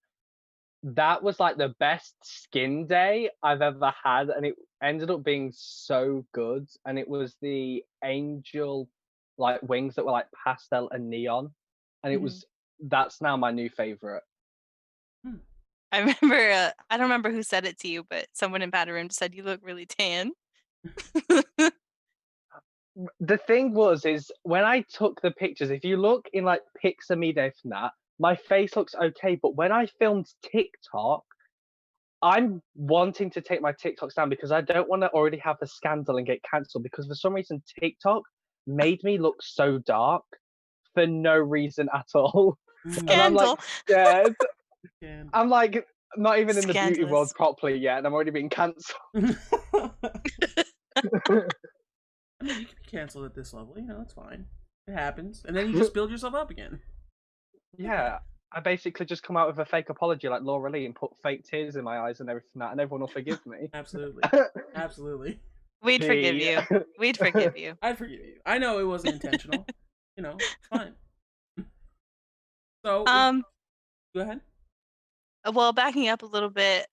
that was like the best skin day I've ever had, and it ended up being so good. And it was the angel like wings that were like pastel and neon, and that's now my new favorite. I remember I don't remember who said it to you, but someone in Bad Room said you look really tan. The thing is when I took the pictures, if you look in like Pixamedia from that, my face looks okay, but when I filmed TikTok, I'm wanting to take my TikToks down because I don't want to already have the scandal and get cancelled, because for some reason TikTok made me look so dark for no reason at all. And I'm like Scandal. scared. Scandal. I'm like not even in the beauty world Scandalous. properly yet, and I'm already being cancelled. I mean, you can be canceled at this level, you know, it's fine. It happens. And then you just build yourself up again. Yeah, I basically just come out with a fake apology like Laura Lee and put fake tears in my eyes and everything that, and everyone will forgive me. Absolutely. Absolutely. We'd forgive you. We'd forgive you. I'd forgive you. I know it wasn't intentional. You know, it's fine. So, go ahead. Well, backing up a little bit,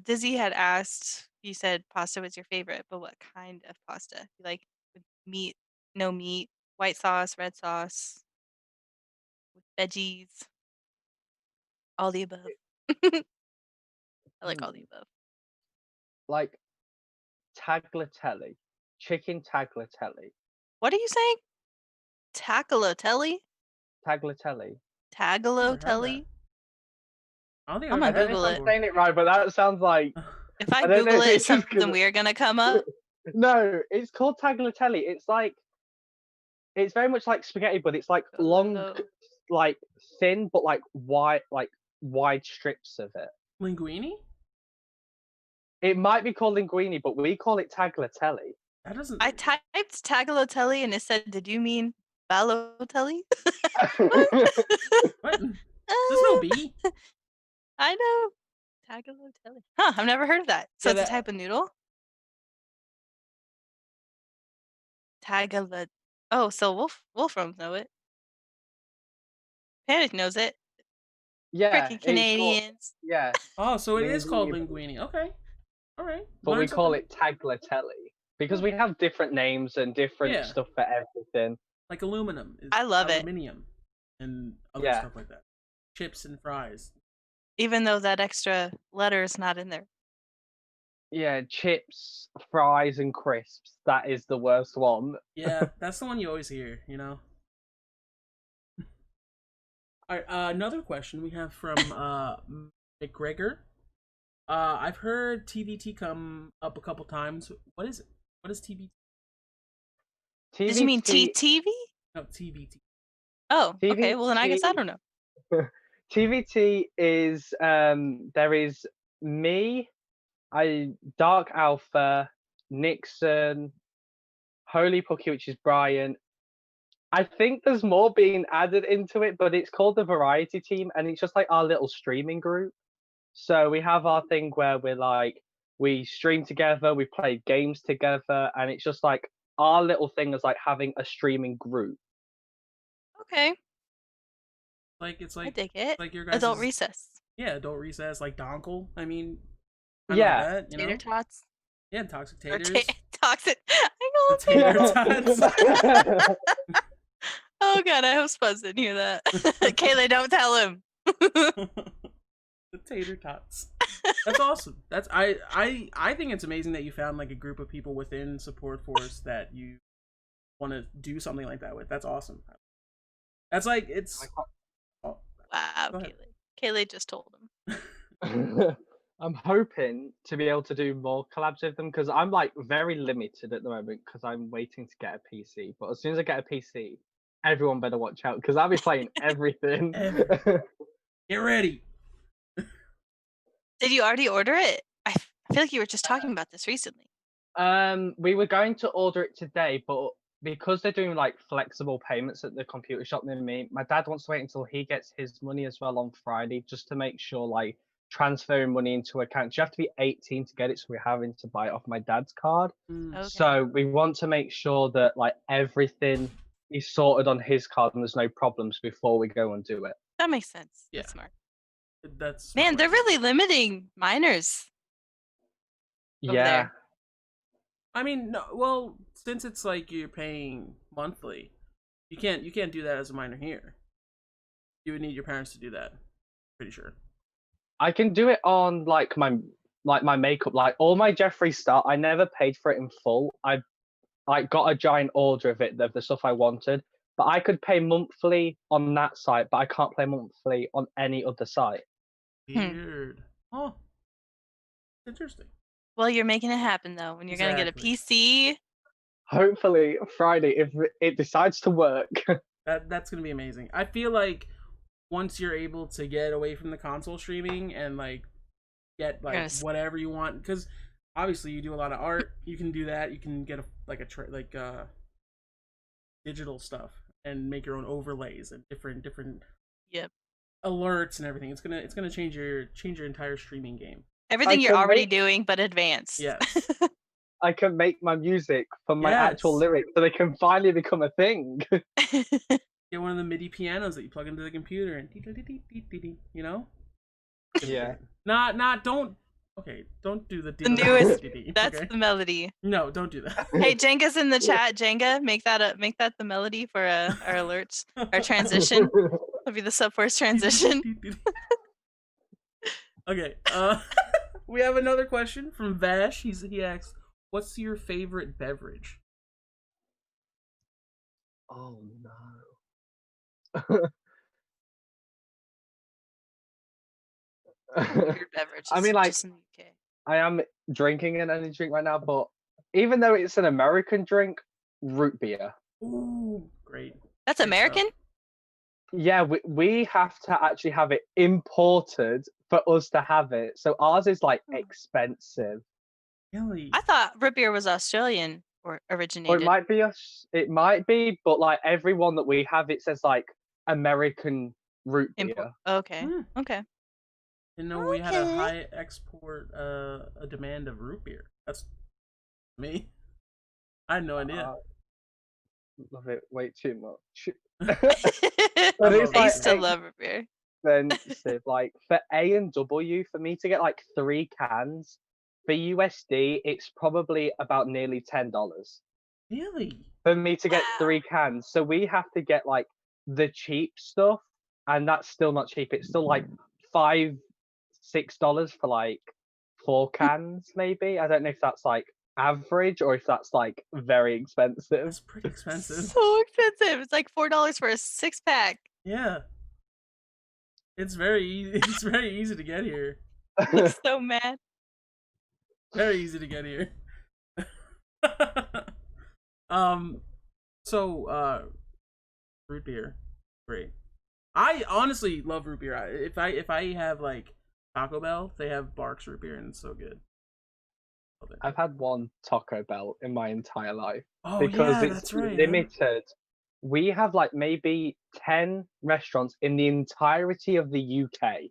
Dizzy had asked, you said pasta was your favorite, but what kind of pasta? You like with meat, no meat, white sauce, red sauce, with veggies, all the above. I like all the above. Like tagliatelle, chicken tagliatelle, What are you saying? Tagliatelle? tagliatelle. Never heard that. Tagliatelle? I don't think I'm I've gonna ever Google had I'm it. before. saying it right, but that sounds like If I I don't know Google if it, it's just something 'cause- weird gonna come up. No, it's called tagliatelle. It's like it's very much like spaghetti, but it's like long, Oh. like thin, but like wide strips of it. Linguine? It might be called linguine, but we call it tagliatelle. That doesn't. I typed tagliatelle and it said, "Did you mean Balotelli?" What? There's no B. I know. Tagliatelle. Huh, I've never heard of that. So Yeah, it's a that- type of noodle? Tagliatelle. Oh, so Wolfram know it. Panic knows it. Yeah, Freaking it's called, Canadians. yeah, Oh, so it is called linguine, linguine. Okay. All right. but we Learn call something. it tagliatelle because we have different names and different Yeah. stuff for everything. Like aluminum. Is I love it. aluminium and other Yeah. stuff like that. Chips and fries. Even though that extra letter is not in there. Yeah, chips, fries, and crisps. That is the worst one. Yeah, that's the one you always hear, you know? All right, another question we have from McGregor. I've heard TVT come up a couple times. What is it? What is TVT? Did you mean TVT TTV? No, TVT. Oh, okay. Well, then I guess I TVT don't know. TVT is there is me, Dark Alpha, Nixon, Holy Pookie, which is Brian. I think there's more being added into it, but it's called the Variety Team, and it's just like our little streaming group. So we have our thing where we stream together, we play games together, and it's just like our little thing is like having a streaming group. Okay. Like it's I like dig it. like your guys' Adult recess. Yeah, adult recess, like Donkel. I mean, Yeah. like that, you know? Tater tots. Yeah, toxic Or taters. toxic. I The tater tots. Oh god, I hope Spuzz didn't hear that. Kayla, don't tell him. The tater tots. That's awesome. That's I think it's amazing that you found like a group of people within Support Force that you want to do something like that with. That's awesome. That's like it's. Oh, Wow, go ahead. Kayla just told him. I'm hoping to be able to do more collabs with them because I'm like very limited at the moment because I'm waiting to get a PC. But as soon as I get a PC, everyone better watch out because I'll be playing everything. Get ready. Did you already order it? I feel like you were just talking about this recently. We were going to order it today, but because they're doing like flexible payments at the computer shop near me, my dad wants to wait until he gets his money as well on Friday, just to make sure like transferring money into accounts. You have to be 18 to get it, so we're having to buy it off my dad's card. Okay. So we want to make sure that like everything is sorted on his card and there's no problems before we go and do it. That makes sense. Yeah. That's smart. That's Man, smart. they're really limiting minors. Over Yeah. there. I mean, no, well, since it's like you're paying monthly, you can't do that as a minor here. You would need your parents to do that. Pretty sure. I can do it on like my like my makeup, like all my Jeffree Star. I never paid for it in full. I got a giant order of it, of the stuff I wanted. But I could pay monthly on that site, but I can't pay monthly on any other site. Weird. Oh, interesting. Well, you're making it happen though. When you're gonna get a PC. Hopefully Friday, if it decides to work. That's gonna be amazing. I feel like once you're able to get away from the console streaming and like get like whatever you want, because obviously you do a lot of art, you can do that. You can get digital stuff and make your own overlays and different alerts and everything. It's gonna change your entire streaming game. Everything you're already doing, but advanced. Yes. I can make my music from my actual lyrics, so they can finally become a thing. Get one of the MIDI pianos that you plug into the computer and you know. Yeah. Don't do the newest. That's the melody. No, don't do that. Hey, Jenga's in the chat. Jenga, make that the melody for our alerts, our transition. It'll be the Supforce transition. Okay. We have another question from Vash. He asks, "What's your favorite beverage?" Oh no. I mean, like, I am drinking an energy drink right now, but even though it's an American drink, root beer. Ooh, great. That's American? Yeah, we have to actually have it imported for us to have it. So ours is like expensive. Really? I thought root beer was Australian or originated. Or it might be, but like every one that we have, it says like American root beer. Okay. Okay. Didn't know we had a high export a demand of root beer. That's me. I had no idea. Love it way too much. But I used to love root beer. Expensive. Like for A&W, for me to get like 3 cans, for USD, it's probably about nearly $10. Really? For me to get 3 cans. So we have to get like the cheap stuff, and that's still not cheap. It's still like $5-6 for like 4 cans, maybe. I don't know if that's like average or if that's like very expensive. It's pretty expensive. So expensive. It's like $4 for a 6-pack. Yeah. It's very easy to get here. I'm so mad. Very easy to get here. Root beer. Great. I honestly love root beer. If I have like Taco Bell, they have Barks root beer and it's so good. I've had one Taco Bell in my entire life. Oh, because yeah, it's limited. We have like maybe 10 restaurants in the entirety of the UK.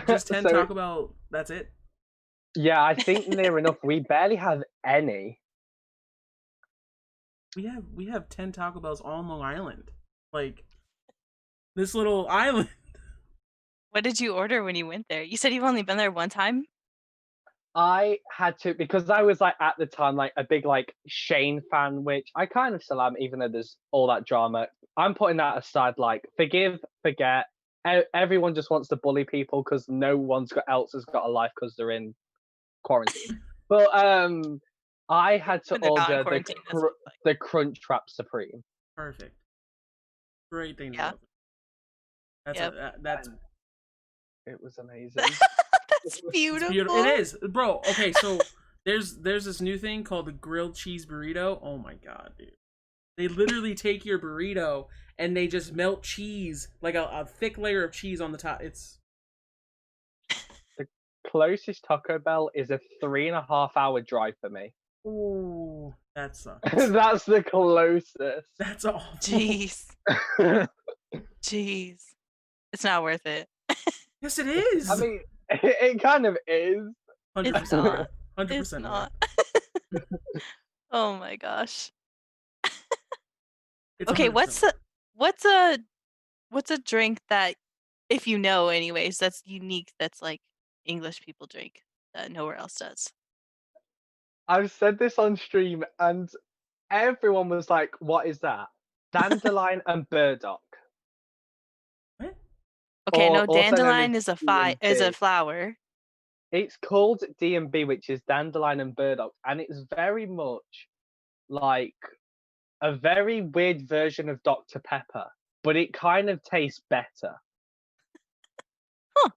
Just 10 Taco Bell, that's it? Yeah, I think near enough. We barely have any. We have 10 Taco Bells on Long Island. Like this little island. What did you order when you went there? You said you've only been there one time? I had to, because I was like at the time like a big like Shane fan, which I kind of still am, even though there's all that drama. I'm putting that aside, like forgive, forget. Everyone just wants to bully people because no one's else has got a life because they're in quarantine. But I had to order the Crunch Wrap Supreme. Perfect. Great thing. Yeah. That's it was amazing. That's beautiful. It is, bro. Okay, so there's this new thing called the grilled cheese burrito. Oh my god, dude! They literally take your burrito and they just melt cheese, like a thick layer of cheese on the top. It's the closest Taco Bell is a 3.5-hour drive for me. Ooh, that sucks. That's the closest. That's awful. Jeez. Jeez. It's not worth it. Yes, it is. I mean, it kind of is. 100%. 100%. It's not. Oh my gosh. Okay, what's a drink that, if you know anyways, that's unique, that's like English people drink that nowhere else does? I've said this on stream and everyone was like, what is that? Dandelion and burdock. What? Okay, no, dandelion is a flower. It's called D&B, which is dandelion and burdock, and it's very much like a very weird version of Dr. Pepper, but it kind of tastes better. Huh.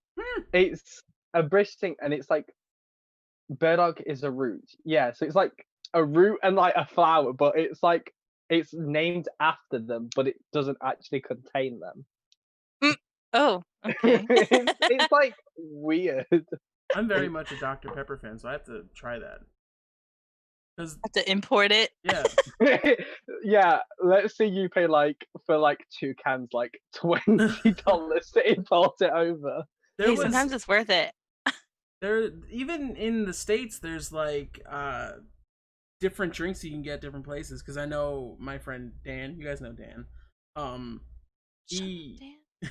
It's a British thing, and it's like burdock is a root. Yeah, so it's like a root and like a flower, but it's like it's named after them, but it doesn't actually contain them. Oh, okay. It's like weird. I'm very much a Dr. Pepper fan, so I have to try that. Cause Have to import it. yeah, Yeah, let's say you pay like for like 2 cans like $20 to import it over. there Hey, was sometimes it's worth it. there even in the States. There's like different drinks you can get different places. Cause I know my friend Dan. You guys know Dan. He Dan.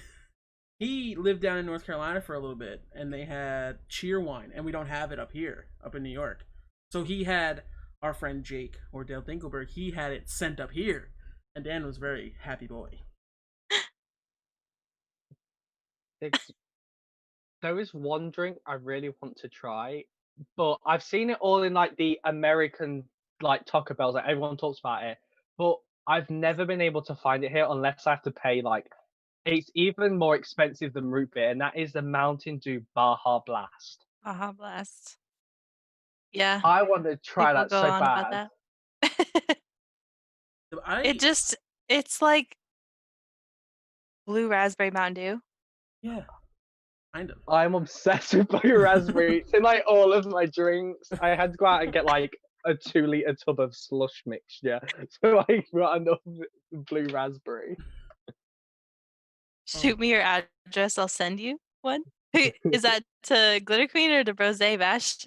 he lived down in North Carolina for a little bit, and they had cheer wine, and we don't have it up here, up in New York. So he had our friend Jake or Dale Dinkelberg. He had it sent up here, and Dan was very happy boy. It's, there is one drink I really want to try, but I've seen it all in like the American like Taco Bells, like everyone talks about it, but I've never been able to find it here unless I have to pay like it's even more expensive than root beer, and that is the Mountain Dew Baja Blast. Baja Blast. Yeah, I want to try people that go so on about bad. that. So It's like blue raspberry Mountain Dew. yeah, kind of. I'm obsessed with blue raspberry. It's in like all of my drinks. I had to go out and get like a 2-liter tub of slush mixture, so I got enough blue raspberry. Shoot me your address. I'll send you one. Is that to GlitterQueen or to Brose Bash?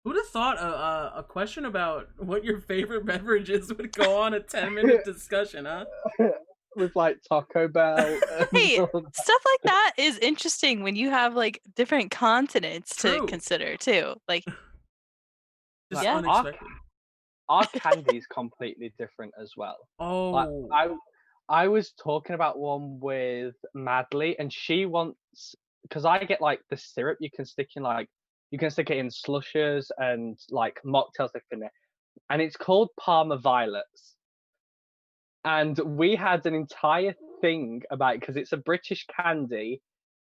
Who'd have thought a question about what your favorite beverage is would go on a 10-minute discussion, huh? With like Taco Bell. Hey, stuff like that is interesting when you have like different continents True. to consider too. Like, Just yeah. unexpected. Our candy's completely different as well. Like, Oh, I was talking about one with Madly, and she wants, because I get like the syrup you can stick in like you can stick it in slushes and like mocktails like in there, and it's called Parma Violets. And we had an entire thing about it because it's a British candy,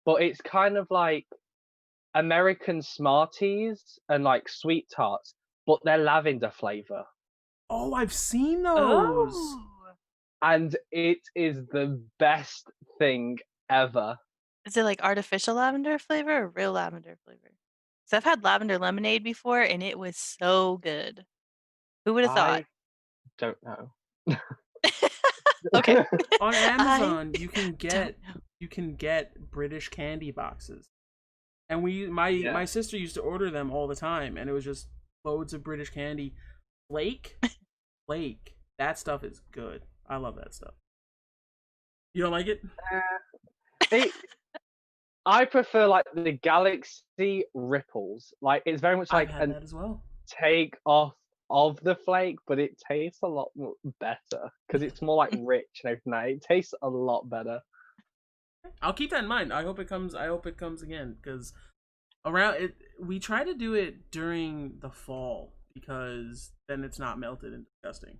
but it's kind of like American Smarties and like sweet tarts, but they're lavender flavor. oh, I've seen those. Oh. And it is the best thing ever. Is it like artificial lavender flavor or real lavender flavor? Because I've had lavender lemonade before and it was so good. Who would have thought? I don't know. Okay. On Amazon, you can don't get know. British candy boxes, and my Yeah. sister used to order them all the time, and it was just loads of British candy. Flake, that stuff is good. I love that stuff. You don't like it? It, I prefer like the Galaxy Ripples. Like it's very much like I've had a that as well. take off of the flake, but it tastes a lot better because it's more like rich and everything. It tastes a lot better. I'll keep that in mind. I hope it comes again, because around it we try to do it during the fall because then it's not melted and disgusting.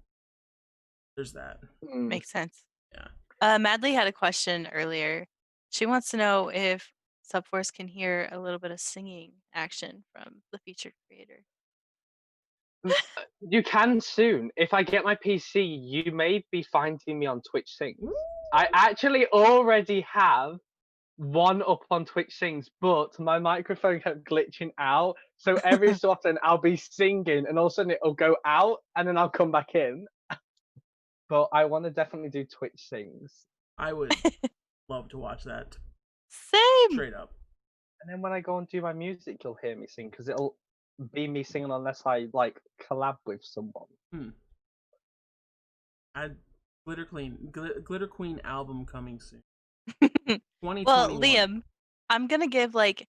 There's that. Makes sense. Yeah. Madly had a question earlier. She wants to know if Supforce can hear a little bit of singing action from the featured creator. You can soon. If I get my PC, you may be finding me on Twitch Sings. I actually already have one up on Twitch Sings, but my microphone kept glitching out. So every so often I'll be singing and all of a sudden it'll go out and then I'll come back in. But I want to definitely do Twitch Sings. I would love to watch that. Same. Straight up. And then when I go and do my music, you'll hear me sing because it'll be me singing unless I like collab with someone. GlitterQueen album coming soon. Well, 2021. Liam, I'm gonna give like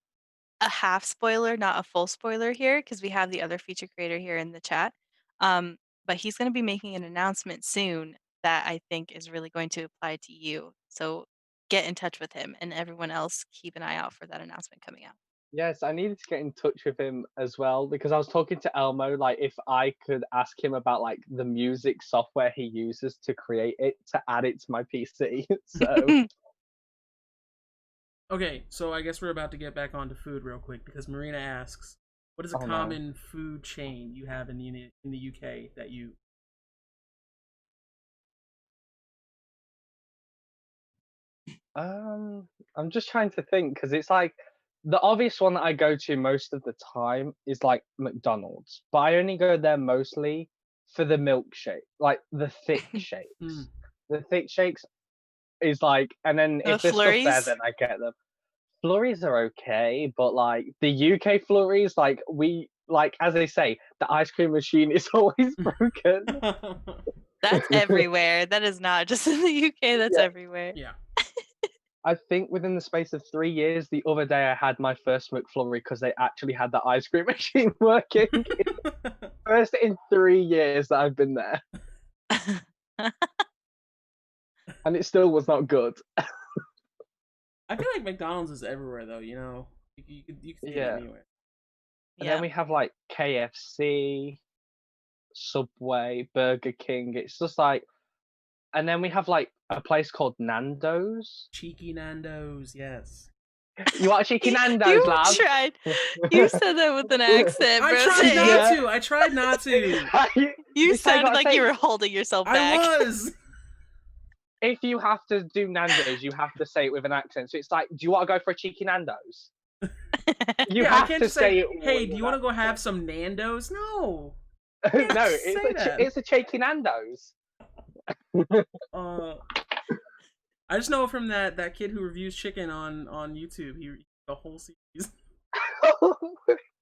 a half spoiler, not a full spoiler here, because we have the other feature creator here in the chat. But he's gonna be making an announcement soon that I think is really going to apply to you. So get in touch with him, and everyone else keep an eye out for that announcement coming out. Yes, I needed to get in touch with him as well because I was talking to Elmo, like if I could ask him about like the music software he uses to create it to add it to my PC. So Okay, so I guess we're about to get back onto food real quick because Marina asks, "What is a Oh, no. common food chain you have in the UK that you?" I'm just trying to think because it's like the obvious one that I go to most of the time is like McDonald's, but I only go there mostly for the milkshake, like the thick shakes. Mm. The thick shakes is like, and then The if there's stuff there, flurries? then I get them. Flurries are okay, but like the UK flurries, like as they say, the ice cream machine is always broken. That's everywhere. That is not just in the UK. That's Yeah. everywhere. Yeah. I think within the space of 3 years, the other day I had my first McFlurry because they actually had the ice cream machine working. First in 3 years that I've been there, and it still was not good. I feel like McDonald's is everywhere though. You know, you could see it Yeah. anywhere. And Yeah. then we have like KFC, Subway, Burger King. It's just like, and then we have like a place called Nando's. Cheeky Nando's, yes. You want a cheeky Nando's, You lad? tried. You said that with an accent, bro. I tried not Yeah. to. I tried not to. You It's like sounded what I like say. you were holding yourself back. I was. If you have to do Nando's, you have to say it with an accent. So it's like, do you want to go for a cheeky Nando's? You Yeah, I have can't to just say, it. "Hey, with do you an want to go have accent. some Nando's?" No. No, just say that. it's a cheeky Nando's. I just know from that kid who reviews chicken on YouTube. He the whole series.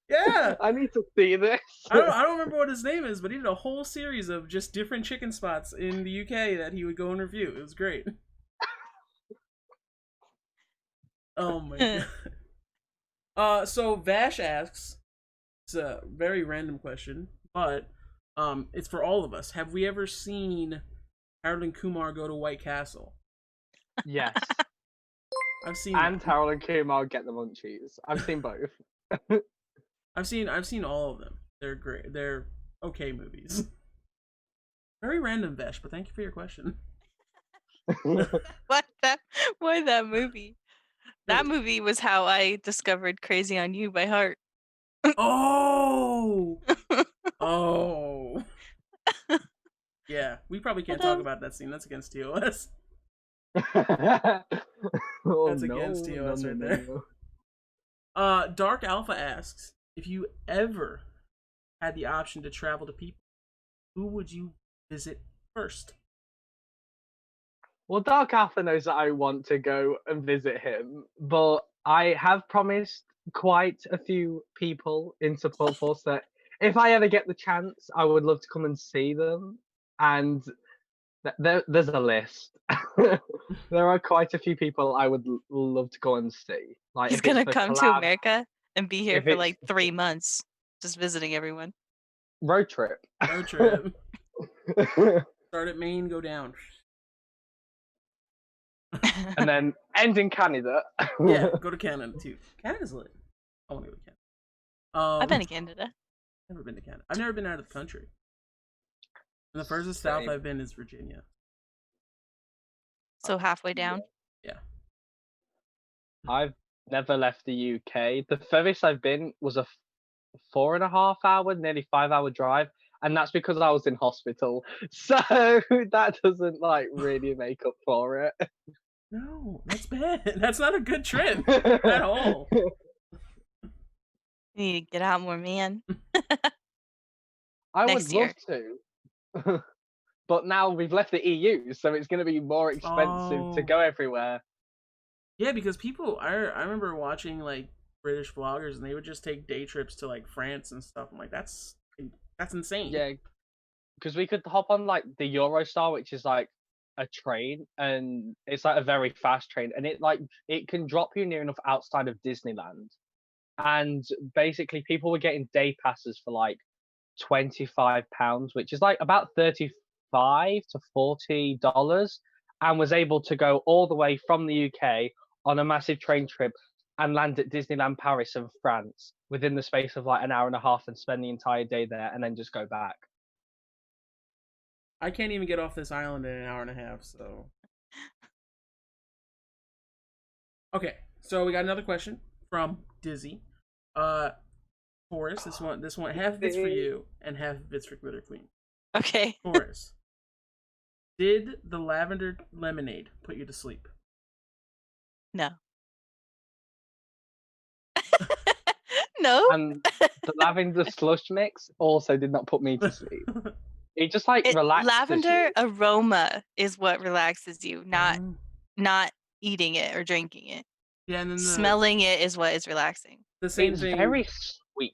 Yeah. I need to see this. I don't remember what his name is, but he did a whole series of just different chicken spots in the UK that he would go and review. It was great. Oh my god. So Vash asks, it's a very random question, but it's for all of us. Have we ever seen Harold and Kumar go to White Castle? Yes. I've seen And that. Taurus and Kumar get the munchies. I've seen both. I've seen all of them. They're great. They're okay movies. Very random, Vesh, but thank you for your question. Why that movie? That movie was how I discovered Crazy on You by heart. Oh! Oh. Yeah, we probably can't talk about that scene. That's against TOS. That's against TOS right there. Dark Alpha asks, if you ever had the option to travel to people, who would you visit first? Well, Dark Alpha knows that I want to go and visit him, but I have promised quite a few people in Supforce that if I ever get the chance, I would love to come and see them. And there's a list. There are quite a few people I would love to go and see. Like He's if it's gonna for come to collab, America and be here if for it's- like 3 months, just visiting everyone. road trip. Road trip. Start at Maine, go down. And then end in Canada. Yeah, go to Canada too. Canada's lit. I want to go to Canada. I've been to Canada. Never been to Canada. I've never been out of the country. And the furthest south Same. I've been is Virginia. So halfway down. Yeah. I've never left the UK. The furthest I've been was a 4.5 hour, nearly 5 hour drive, and that's because I was in hospital. So that doesn't like really make up for it. No, that's bad. That's not a good trip at all. You need to get out more, man. I Next would love to. But now we've left the EU, so it's going to be more expensive to go everywhere. Yeah, because people, I remember watching like British vloggers, and they would just take day trips to like France and stuff. I'm like, that's insane. Yeah, because we could hop on like the Eurostar, which is like a train, and it's like a very fast train, and it can drop you near enough outside of Disneyland. And basically, people were getting day passes for like £25, which is like about $35 to $40, and was able to go all the way from the UK on a massive train trip and land at Disneyland Paris of France within the space of like an hour and a half and spend the entire day there and then just go back. I can't even get off this island in an hour and a half, so. Okay, so we got another question from Dizzy. Taurus, this one half of it's for you and half of it's for GlitterQueen. Okay. Taurus, did the lavender lemonade put you to sleep? No. No. And the lavender slush mix also did not put me to sleep. It just like relaxes lavender you. aroma is what relaxes you, not eating it or drinking it. Yeah, and then smelling it is what is relaxing. The same it's thing. Very sweet.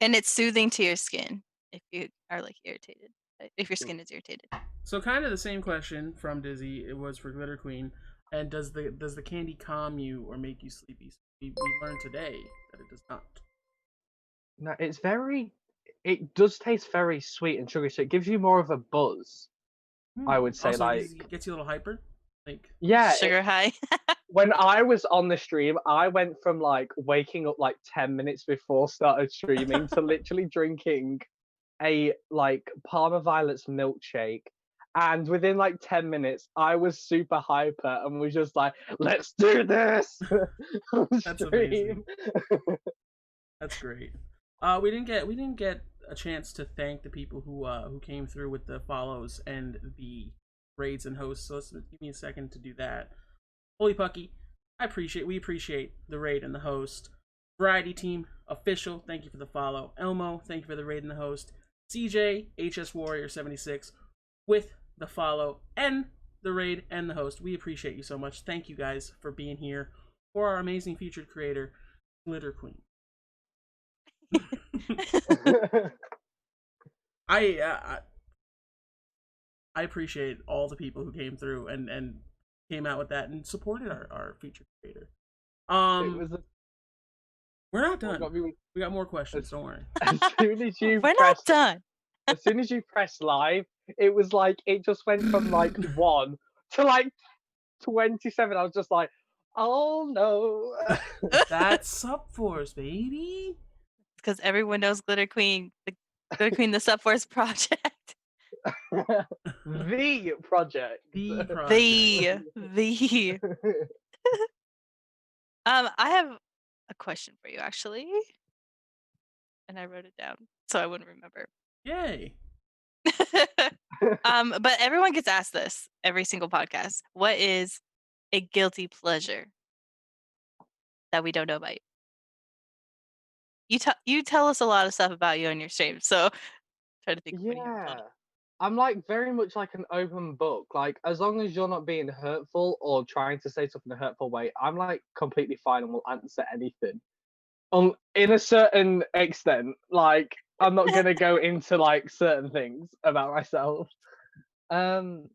And it's soothing to your skin if you are like irritated. If your skin is irritated. So kind of the same question from Dizzy. It was for GlitterQueen. And does the candy calm you or make you sleepy? We learned today that it does not. No, it's very. It does taste very sweet and sugary, so it gives you more of a buzz. I would say, also, like, gets you a little hyper. Like, yeah, sugar high. When I was on the stream, I went from like waking up like 10 minutes before started streaming to literally drinking a like Parma Violets milkshake. And within like 10 minutes, I was super hyper and was just like, let's do this. That's amazing. That's great. We didn't get a chance to thank the people who came through with the follows and the raids and hosts. So let's give me a second to do that. Holy Pucky, we appreciate the raid and the host. Variety Team Official, thank you for the follow. Elmo, thank you for the raid and the host. CJ HS Warrior 76 with the follow and the raid and the host. We appreciate you so much. Thank you guys for being here for our amazing featured creator, GlitterQueen. I appreciate all the people who came through and came out with that and supported our featured creator. We're not done. We got more questions. Don't worry. As soon as you We're not done. As soon as you press live, it was like it just went from like 1 to like 27. I was just like, oh no. That's Supforce, baby. Because everyone knows GlitterQueen, the Supforce project. The project. The. I have a question for you actually, and I wrote it down so I wouldn't remember. Yay. But everyone gets asked this every single podcast. What is a guilty pleasure that we don't know about you? You tell us a lot of stuff about you on your stream, so try to think. Yeah, I'm like very much like an open book. Like as long as you're not being hurtful or trying to say stuff in a hurtful way, I'm like completely fine and will answer anything. In a certain extent, like I'm not gonna go into like certain things about myself. I don't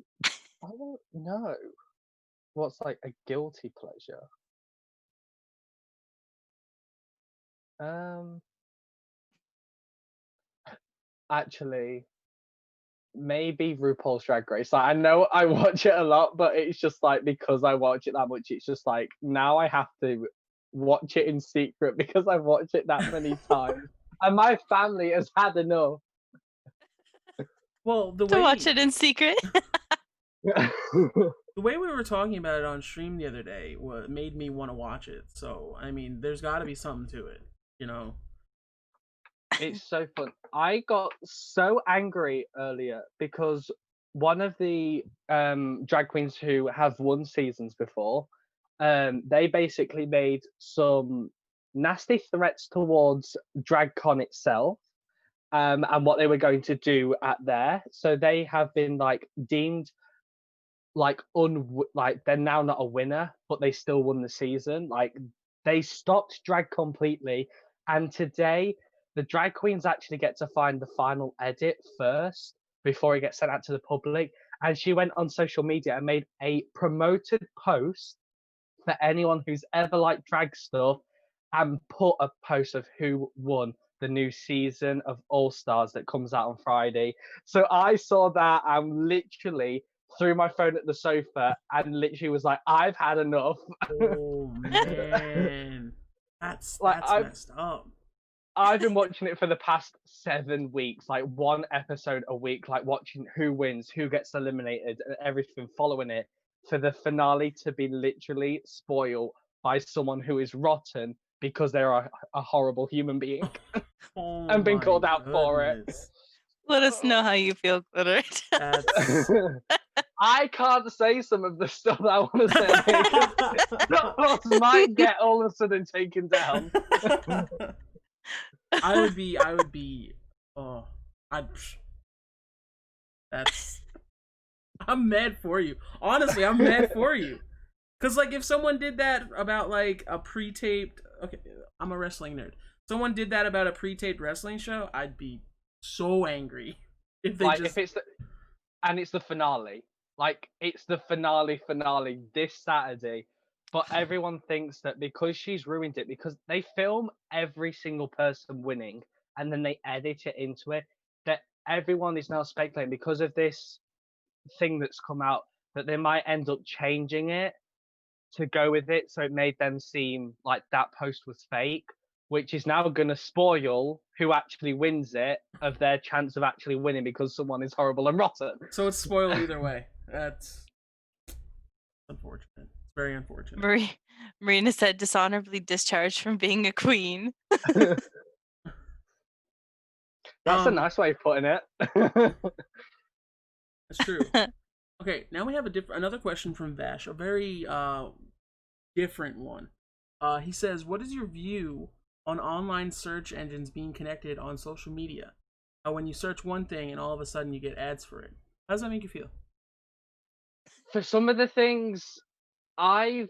know what's like a guilty pleasure. Actually, maybe RuPaul's Drag Race. Like I know I watch it a lot, but it's just like because I watch it that much, it's just like now I have to watch it in secret because I've watched it that many times. And my family has had enough. Well, to watch it in secret. The way we were talking about it on stream the other day made me want to watch it. So, I mean, there's got to be something to it, you know? It's so fun. I got so angry earlier because one of the drag queens who have won seasons before, they basically made some nasty threats towards DragCon itself, and what they were going to do at there. So they have been like deemed like they're now not a winner, but they still won the season. Like they stopped drag completely, and today the drag queens actually get to find the final edit first before it gets sent out to the public. And she went on social media and made a promoted post for anyone who's ever liked drag stuff and put a post of who won the new season of All Stars that comes out on Friday. So I saw that and literally threw my phone at the sofa, and literally was like, "I've had enough." Oh man, that's Like messed up. I've been watching it for the past 7 weeks, like one episode a week, like watching who wins, who gets eliminated, and everything, following it for the finale to be literally spoiled by someone who is rotten because they're a horrible human being Oh and been my called out for it. goodness. Let us know how you feel, Glitter. That's I can't say some of the stuff that I want to say on here because Supforce might get all of a sudden taken down. I would be oh that's I'm mad for you. Honestly, I'm mad for you. Cause like if someone did that about like a pre-taped, okay, I'm a wrestling nerd. Someone did that about a pre-taped wrestling show, I'd be so angry if they Like just. if it's and it's the finale. Like it's the finale this Saturday. But everyone thinks that because she's ruined it, because they film every single person winning and then they edit it into it, that everyone is now speculating because of this thing that's come out that they might end up changing it to go with it. So it made them seem like that post was fake, which is now going to spoil who actually wins it of their chance of actually winning because someone is horrible and rotten. So it's spoiled either way. That's unfortunate. It's very unfortunate. Marina said dishonorably discharged from being a queen. That's a nice way of putting it. That's true. Okay, now we have another question from Vash, a very different one. He says, "What is your view on online search engines being connected on social media? When you search one thing and all of a sudden you get ads for it. How does that make you feel?" For some of the things, we've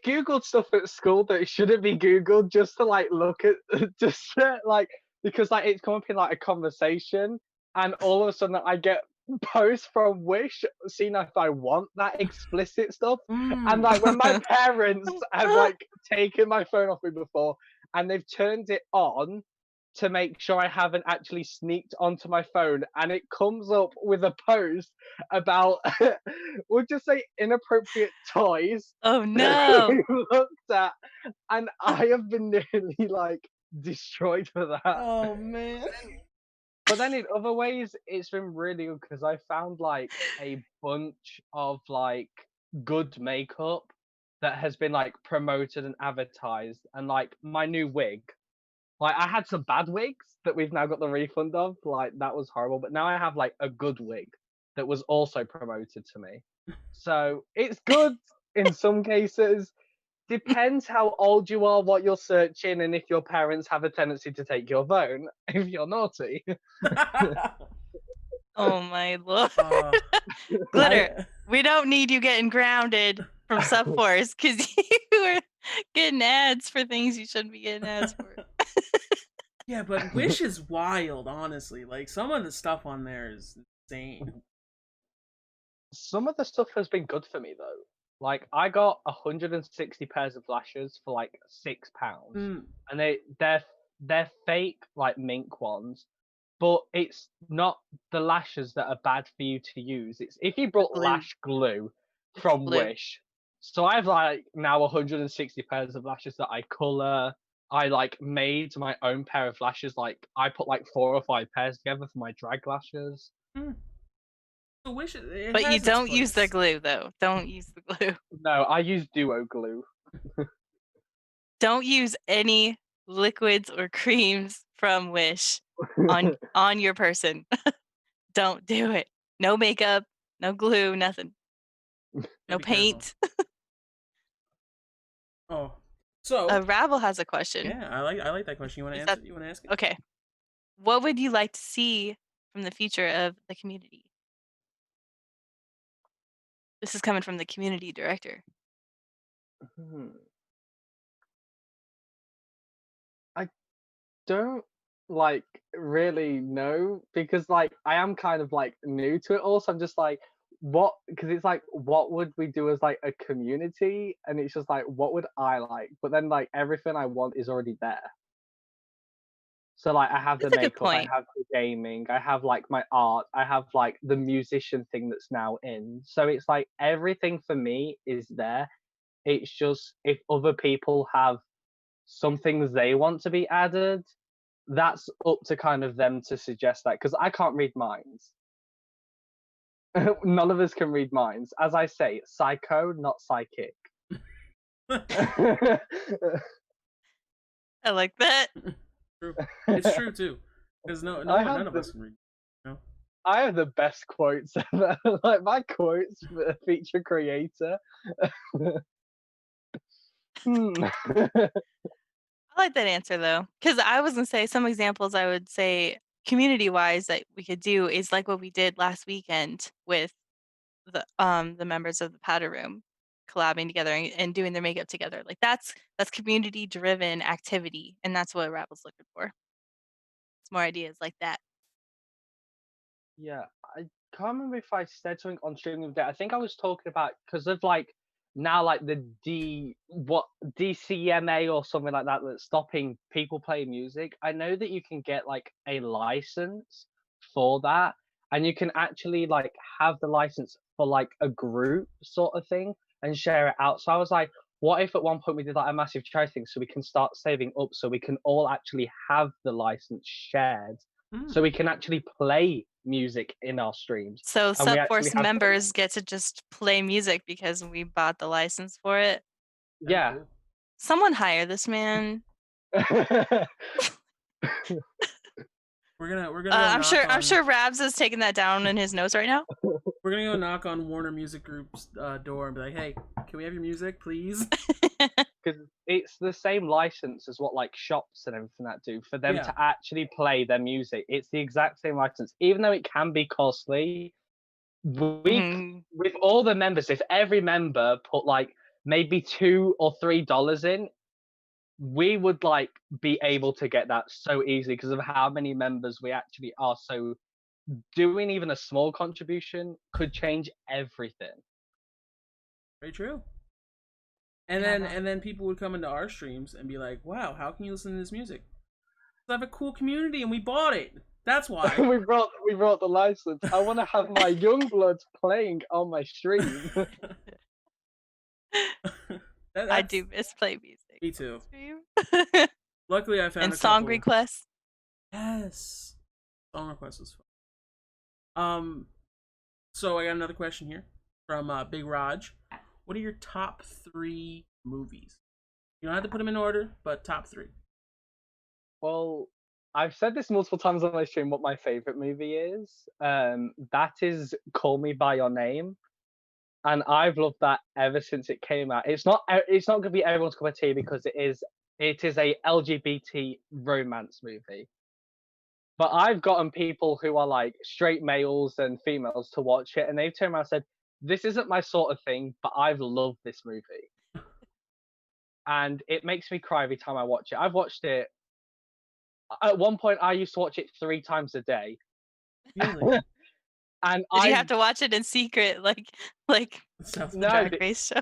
googled stuff at school that shouldn't be googled just to like look at just like because like it's come up in like a conversation and all of a sudden I get posts from Wish seeing if I want that explicit stuff and like when my parents have like taken my phone off me before and they've turned it on to make sure I haven't actually sneaked onto my phone and it comes up with a post about we'll just say inappropriate toys. Oh no. We looked at and I have been nearly like destroyed for that. Oh man. But then in other ways it's been really good because I found like a bunch of like good makeup that has been like promoted and advertised and like my new wig. Like I had some bad wigs that we've now got the refund of. Like that was horrible. But now I have like a good wig that was also promoted to me. So it's good in some cases. Depends how old you are, what you're searching, and if your parents have a tendency to take your phone if you're naughty. Oh my lord. Glitter, we don't need you getting grounded from Supforce because you were getting ads for things you shouldn't be getting ads for. Yeah, but Wish is wild, honestly. Like some of the stuff on there is insane. Some of the stuff has been good for me though. Like I got 160 pairs of lashes for like £6, and they're fake like mink ones, but it's not the lashes that are bad for you to use. It's if you brought lash glue from Wish. So I've like now 160 pairs of lashes that I color. I like made my own pair of lashes. Like I put like 4 or 5 pairs together for my drag lashes. So Wish, but you don't use the glue though. Don't use the glue. No, I use duo glue. Don't use any liquids or creams from Wish on your person. Don't do it. No makeup, no glue, nothing. No paint. Oh. So Rabble has a question. Yeah, I like that question. You want to answer? You want to ask it? Okay. What would you like to see from the future of the community? This is coming from the community director. I don't like really know because like I am kind of like new to it all, so I'm just like what, because it's like what would we do as like a community, and it's just like what would I like, but then like everything I want is already there, So like I have the That's a good makeup, I point. have the gaming, I have like my art, I have like the musician thing that's now in. So it's like everything for me is there. It's just if other people have some things they want to be added, that's up to kind of them to suggest that because I can't read minds. None of us can read minds. As I say, psycho, not psychic. I like that. True. It's true too, because none of us can read. You know? I have the best quotes ever. Like my quotes for a feature creator. I like that answer though, because I was gonna say some examples. I would say community-wise that we could do is like what we did last weekend with the members of the powder room collabing together and doing their makeup together. Like that's community-driven activity, and that's what Rabble's looking for. It's more ideas like that. Yeah, I can't remember if I said something on stream the other day. I think I was talking about because of like now like the DCMA or something like that that's stopping people playing music. I know that you can get like a license for that, and you can actually like have the license for like a group sort of thing and share it out. So I was like, what if at one point we did like a massive charity thing so we can start saving up so we can all actually have the license shared so we can actually play music in our streams. So And we actually Supforce have members get to just play music because we bought the license for it. Yeah. Cool. Someone hire this man. We're gonna. I'm sure Rabs is taking that down in his notes right now. We're gonna go knock on Warner Music Group's door and be like, "Hey, can we have your music, please?" Because it's the same license as what like shops and everything that do for them to actually play their music. It's the exact same license, even though it can be costly. With all the members, if every member put like maybe $2 or $3 in, we would like be able to get that so easily because of how many members we actually are. So doing even a small contribution could change everything. Very true. And then people would come into our streams and be like, "Wow, how can you listen to this music? I have a cool community and we bought it. That's why." we brought the license. I want to have my young bloods playing on my stream. I do miss play music. Me too. Luckily, I found and a song couple... requests. Yes, song requests was fun. So I got another question here from Big Raj. What are your top 3 movies? You don't have to put them in order, but top 3. Well, I've said this multiple times on my stream what my favorite movie is. That is Call Me by Your Name, and I've loved that ever since it came out. It's not going to be everyone's cup of tea because it is a LGBT romance movie. But I've gotten people who are like straight males and females to watch it, and they've turned around and said, "This isn't my sort of thing, but I've loved this movie." And it makes me cry every time I watch it. I've watched it. At one point, I used to watch it 3 times a day. Really? And Did you have to watch it in secret, like the Drag Race show?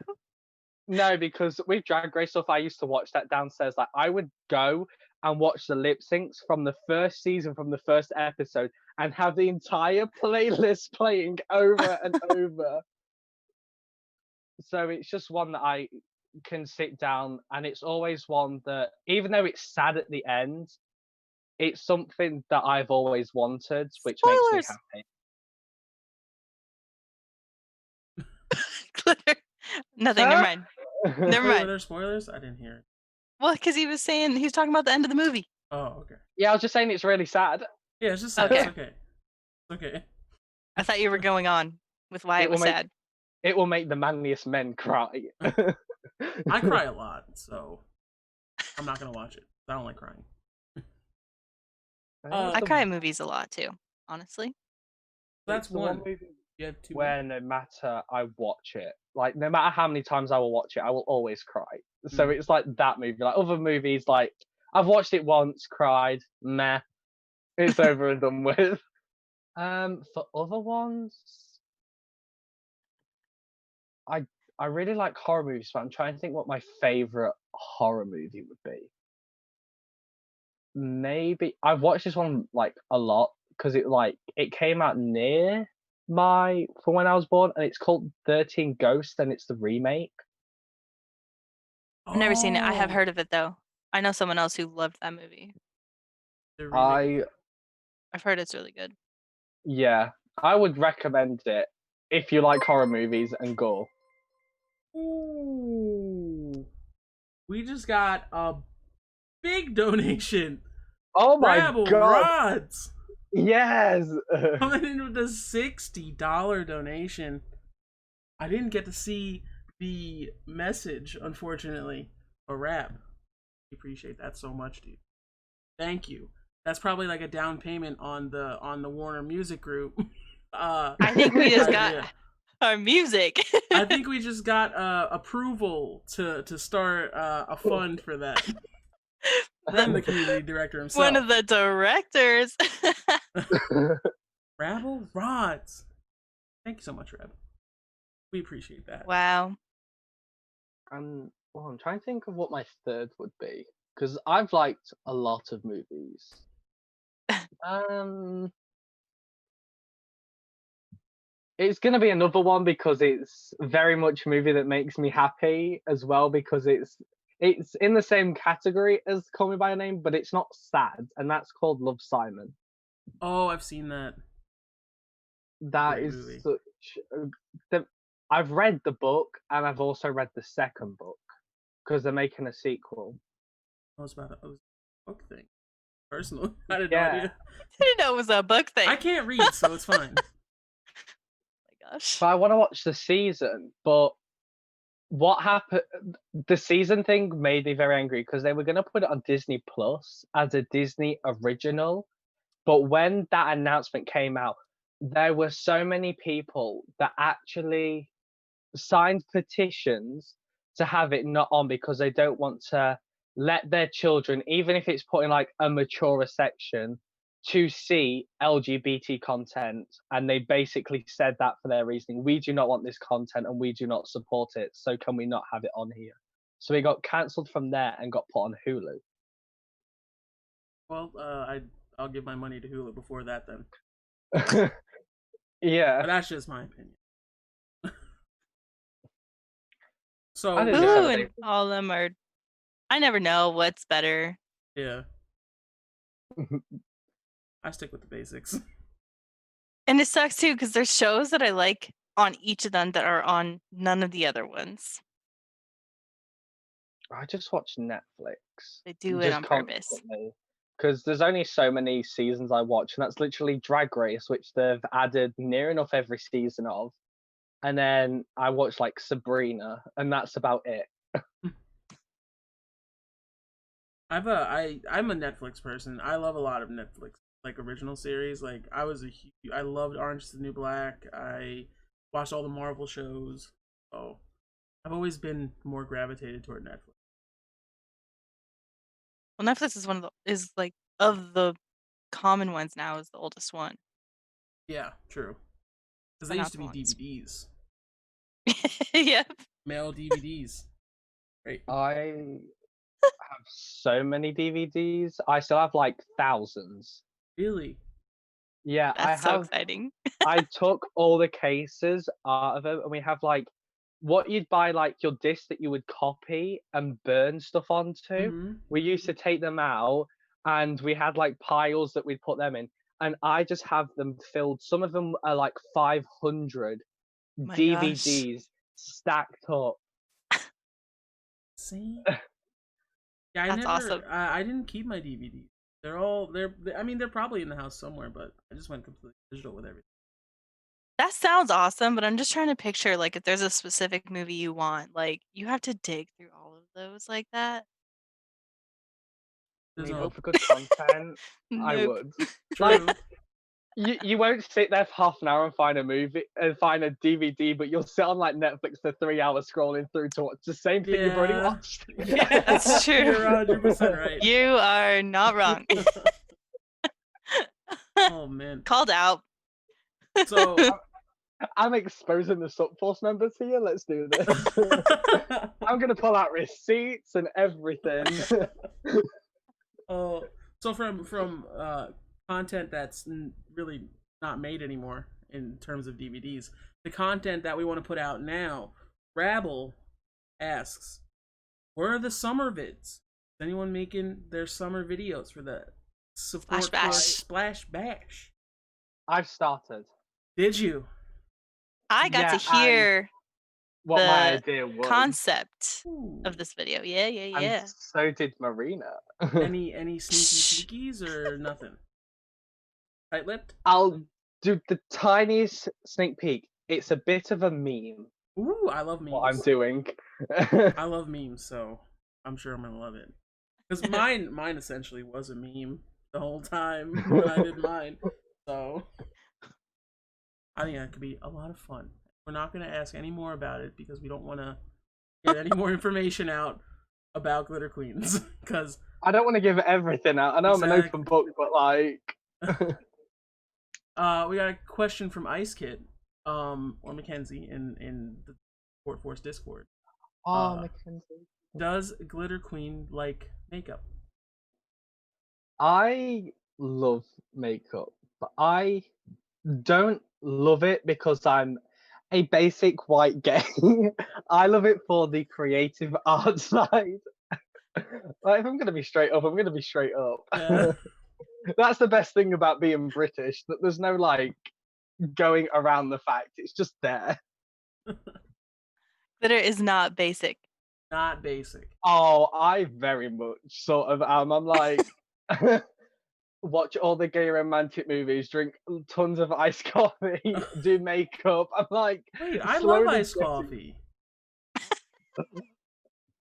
No, because with Drag Race stuff, I used to watch that downstairs. Like I would go and watch the lip syncs from the first season, from the first episode, and have the entire playlist playing over and over. So it's just one that I can sit down, and it's always one that, even though it's sad at the end, it's something that I've always wanted, which makes me happy. Glitter. Nothing. Never mind. Never mind. Were there spoilers? I didn't hear it. Well, because he was talking about the end of the movie. Oh, okay. Yeah, I was just saying it's really sad. Yeah, it's just sad. Okay. It's okay. Okay. I thought you were going on with why it was sad. It will make the manliest men cry. I cry a lot, so I'm not gonna watch it. I don't like crying. I cry at movies a lot too, honestly. That's one movie. You have 2 where no matter I watch it, like no matter how many times I will watch it, I will always cry. So it's like that movie. Like other movies, like I've watched it once, cried, meh, it's over and done with. For other ones, I really like horror movies, but I'm trying to think what my favorite horror movie would be. maybe I've watched this one like a lot because it came out near for when I was born, and it's called 13 Ghosts, and it's the remake. I've never seen it. I have Oh, heard of it though. I know someone else who loved that movie. the remake. I've heard it's really good. Yeah, I would recommend it if you like horror movies and gore. Ooh, we just got a big donation. Oh my Rabble god! Rods Yes. coming in with a $60 donation. I didn't get to see the message, unfortunately. A rap. Appreciate that so much, dude. Thank you. That's probably like a down payment on the Warner Music Group. I think we just got our music. I think we just got approval to start a fund for that. From the community director himself. One of the directors. Rabble Rods. Thank you so much, Reb. We appreciate that. Wow. I'm trying to think of what my third would be, because I've liked a lot of movies. It's gonna be another one because it's very much a movie that makes me happy as well, because it's in the same category as Call Me by Your Name, but it's not sad, and that's called Love, Simon. Oh, I've seen that. That Great is movie. such. I've read the book, and I've also read the second book because they're making a sequel. I was about a book thing. Personally, I had no Yeah. idea. I didn't know it was a book thing. I can't read, so it's fine. Oh my gosh. But I want to watch the season, but what happened? The season thing made me very angry because they were going to put it on Disney Plus as a Disney original, but when that announcement came out, there were so many people that actually signed petitions to have it not on because they don't want to let their children, even if it's put in like a maturer section, to see LGBT content. And they basically said that for their reasoning. We do not want this content and we do not support it. So can we not have it on here? So it got cancelled from there and got put on Hulu. Well, I'll give my money to Hulu before that then. Yeah. But that's just my opinion. So Hulu and all of them are. I never know what's better. Yeah. I stick with the basics. And it sucks too because there's shows that I like on each of them that are on none of the other ones. I just watch Netflix. They do it on purpose. Because there's only so many seasons I watch, and that's literally Drag Race, which they've added near enough every season of. And then I watch like Sabrina, and that's about it. I'm a Netflix person. I love a lot of Netflix like original series. Like I loved Orange is the New Black. I watched all the Marvel shows. So I've always been more gravitated toward Netflix. Well, Netflix is like of the common ones now is the oldest one. Yeah, true. Because they used to be DVDs. Yep. Mail DVDs. Great. I have so many DVDs. I still have like thousands. Really? Yeah, That's so exciting. I took all the cases out of it, and we have like what you'd buy, like your disc that you would copy and burn stuff onto. Mm-hmm. We used to take them out, and we had like piles that we'd put them in, and I just have them filled. Some of them are like 500 DVDs stacked up. See? Yeah, That's awesome. I didn't keep my DVDs. I mean, they're probably in the house somewhere, but I just went completely digital with everything. That sounds awesome, but I'm just trying to picture like if there's a specific movie you want, like you have to dig through all of those like that. I mean, for good content, I would. Like, you won't sit there for half an hour and find a movie and find a DVD, but you'll sit on like Netflix for 3 hours scrolling through to watch the same thing you've already watched. Yeah, that's true. You're 100% right. You are not wrong. Oh man. Called out. So I'm exposing the Supforce members here. Let's do this. I'm gonna pull out receipts and everything. Oh, So from content that's really not made anymore in terms of DVDs, the content that we want to put out now, Rabble asks, where are the summer vids? Is anyone making their summer videos for the support for Splash Bash? I've started. Did you? I got to hear what my idea was. Concept of this video. Yeah. And so did Marina. any sneaky peekies or nothing? Tight-lipped? I'll do the tiniest sneak peek. It's a bit of a meme. Ooh, I love memes. What I'm doing. I love memes, so I'm sure I'm gonna love it. Because mine essentially was a meme the whole time when I did mine. So I think that could be a lot of fun. We're not gonna ask any more about it because we don't want to get any more information out about Glitter Queens. Because I don't want to give everything out. I know I'm an open book, but like. We got a question from Ice Kid, or Mackenzie in the Support Force Discord. Mackenzie. Does Glitter Queen like makeup? I love makeup, but I don't love it because I'm a basic white gay. I love it for the creative art side. Like, if I'm gonna be straight up, I'm gonna be straight up. Yeah. That's the best thing about being British, that there's no like going around the fact. It's just there. Glitter is not basic. Not basic. Oh, I very much sort of am. I'm like, watch all the gay romantic movies, drink tons of iced coffee, do makeup. I'm like, wait, I love iced coffee.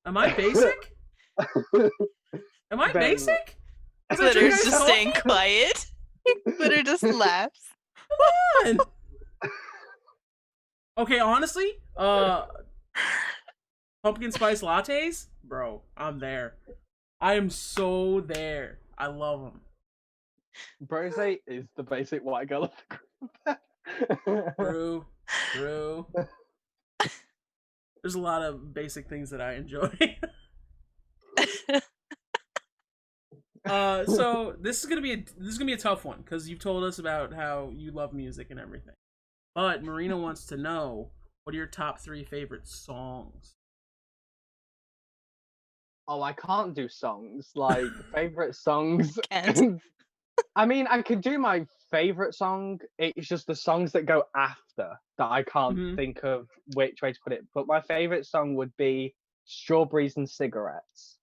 Am I basic? Am I basic? Glitter's just staying quiet. Glitter just laughs. Come on. Okay, honestly, pumpkin spice lattes, bro. I'm there. I am so there. I love them. Brose is the basic white girl of the group. True. There's a lot of basic things that I enjoy. So this is gonna be a tough one because you've told us about how you love music and everything. But Marina wants to know, what are your top 3 favorite songs? Oh, I can't do songs. Like, favorite songs. I mean, I could do my favorite song. It's just the songs that go after that I can't think of which way to put it. But my favorite song would be Strawberries and Cigarettes.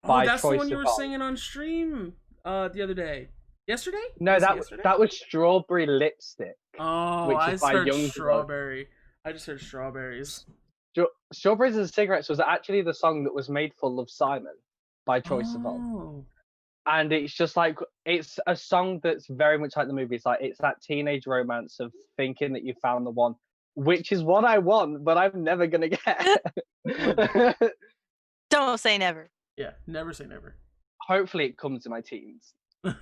Oh, that's the one you were singing on stream the other day. Yesterday? No, that was Strawberry Lipstick. Oh, I just heard Strawberry. I just heard Strawberries. Strawberries and Cigarettes was actually the song that was made for Love Simon by Troye Sivan. And it's just like, it's a song that's very much like the movie. It's like, it's that teenage romance of thinking that you found the one, which is what I want, but I'm never going to get. Don't say never. Yeah, never say never. Hopefully it comes in my teens. Why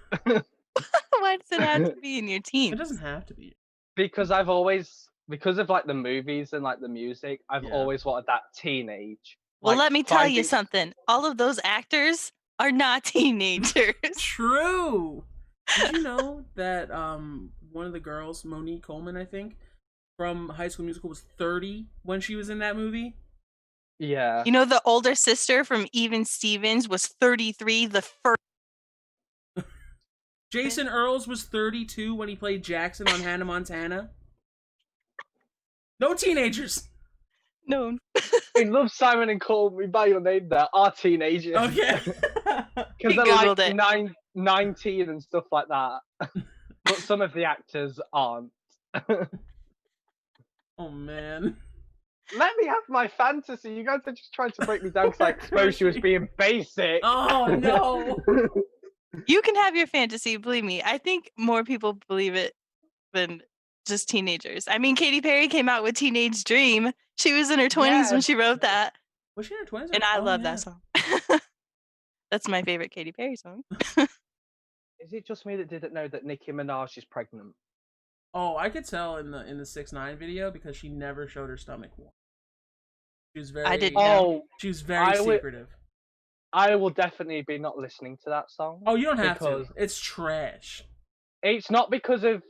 does it have to be in your teens? It doesn't have to be. Because because of like the movies and like the music, I've always wanted that teenage. Well, let me tell you something. All of those actors are not teenagers. True. Did you know that one of the girls, Monique Coleman, I think, from High School Musical, was 30 when she was in that movie? Yeah. You know, the older sister from Even Stevens was 33 the first. Jason Earls was 32 when he played Jackson on Hannah Montana. No teenagers. No. I love Simon and Call Me By Your Name there are teenagers. Okay. Because they're like 19 and stuff like that. But some of the actors aren't. Oh, man. Let me have my fantasy. You guys are just trying to break me down because I exposed you as being basic. Oh, no. You can have your fantasy, believe me. I think more people believe it than just teenagers. I mean, Katy Perry came out with Teenage Dream. She was in her 20s when she wrote that. Was she in her 20s? And I love that song. That's my favorite Katy Perry song. Is it just me that didn't know that Nicki Minaj is pregnant? Oh, I could tell in the 6ix9ine video because she never showed her stomach. She was very. I didn't know. She was very secretive. I will definitely be not listening to that song. Oh, you don't have to. It's trash. It's not because of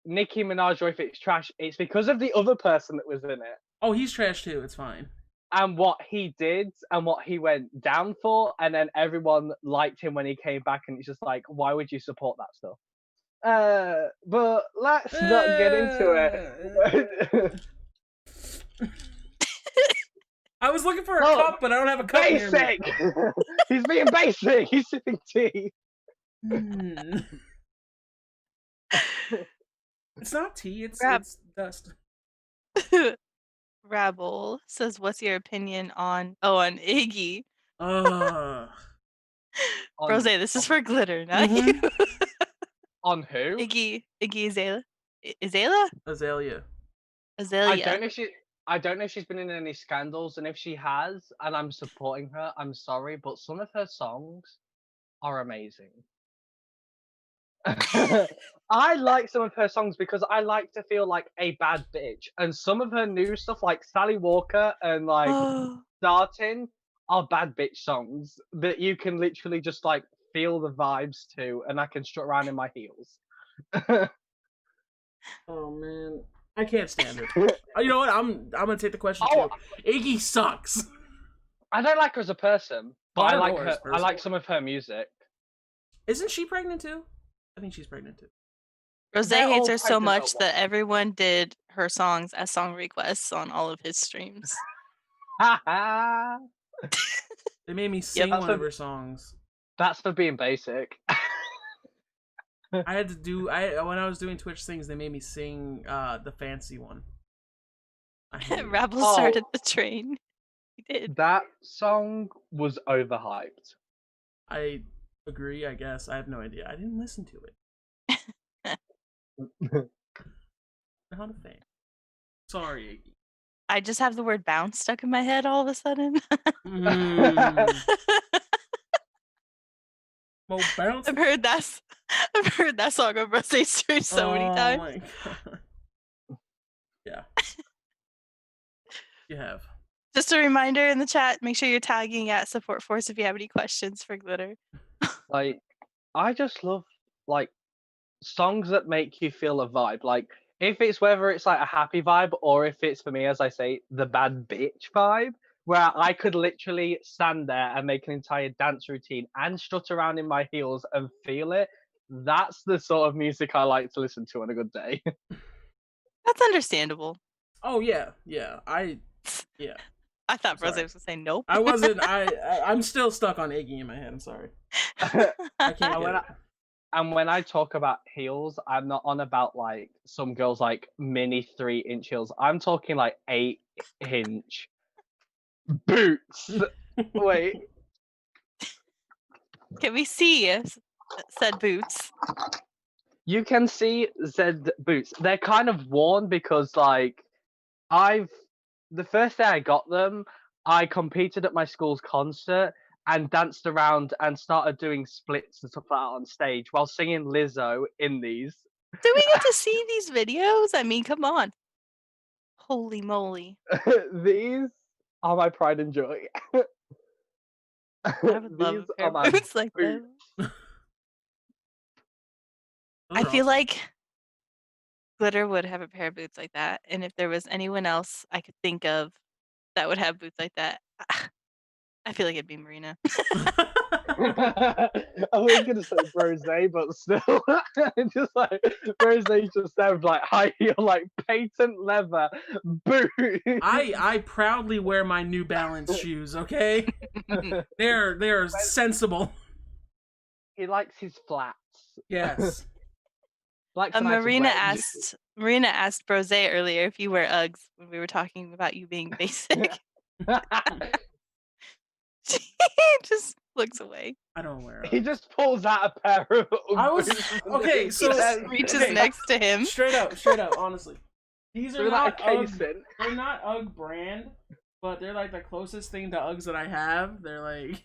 Nicki Minaj or if it's trash. It's because of the other person that was in it. Oh, he's trash too. It's fine. And what he did and what he went down for, and then everyone liked him when he came back, and it's just like, why would you support that stuff? But let's not get into it. I was looking for a cup, but I don't have a cup. Basic! He's being basic. He's sipping tea. It's not tea, it's dust. Rabble says, what's your opinion on Iggy? Brose, this is for Glitter, not you. On who? Iggy Azalea? Azalea? Azalea. I don't know if she's been in any scandals, and if she has, and I'm supporting her, I'm sorry, but some of her songs are amazing. I like some of her songs because I like to feel like a bad bitch, and some of her new stuff, like Sally Walker and like Starting, are bad bitch songs that you can literally just like feel the vibes to, and I can strut around in my heels. Oh man, I can't stand it. You know what? I'm gonna take the question too. Iggy sucks. I don't like her as a person, but I like her. I like some of her music. Isn't she pregnant too? I think she's pregnant too. Rose hates her so much that everyone did her songs as song requests on all of his streams. They made me sing one of her songs. That's for being basic. I had to do when I was doing Twitch things, they made me sing the fancy one. Rabble started the train. He did. That song was overhyped. I agree, I guess. I have no idea. I didn't listen to it. Not a fan. Sorry, Iggy. I just have the word bounce stuck in my head all of a sudden. Well, bounce. I've heard that song on Rose's stream so many times. My God. Yeah. You have. Just a reminder in the chat, make sure you're tagging at Supforce if you have any questions for Glitter. Like, I just love like songs that make you feel a vibe. Like, if it's whether it's like a happy vibe or if it's, for me, as I say, the bad bitch vibe, where I could literally stand there and make an entire dance routine and strut around in my heels and feel it. That's the sort of music I like to listen to on a good day. That's understandable. Oh yeah. I thought Rose was gonna say nope. I wasn't. I'm still stuck on Iggy in my head. I'm sorry. I can't get it. And when I talk about heels, I'm not on about like some girls like mini 3-inch heels. I'm talking like 8-inch boots. Wait. Can we see said boots? You can see said boots. They're kind of worn because like the first day I got them, I competed at my school's concert and danced around and started doing splits and stuff like that on stage while singing Lizzo in these. Do we get to see these videos? I mean, come on. Holy moly. These are my pride and joy. I would love a pair of boots like that. I feel like Glitter would have a pair of boots like that. And if there was anyone else I could think of that would have boots like that, I feel like it'd be Marina. I was gonna say Brose, but still, just like Brose just sounds like high heel, like patent leather boot. I proudly wear my New Balance shoes. Okay, they're sensible. He likes his flats. Yes. Marina asked Brose earlier if you wear Uggs when we were talking about you being basic. He just looks away. I don't wear Uggs. He just pulls out a pair of Uggs. Okay, so he just reaches next to him. Straight up, honestly. These are not Ugg. They're not Ugg brand, but they're like the closest thing to Uggs that I have. They're like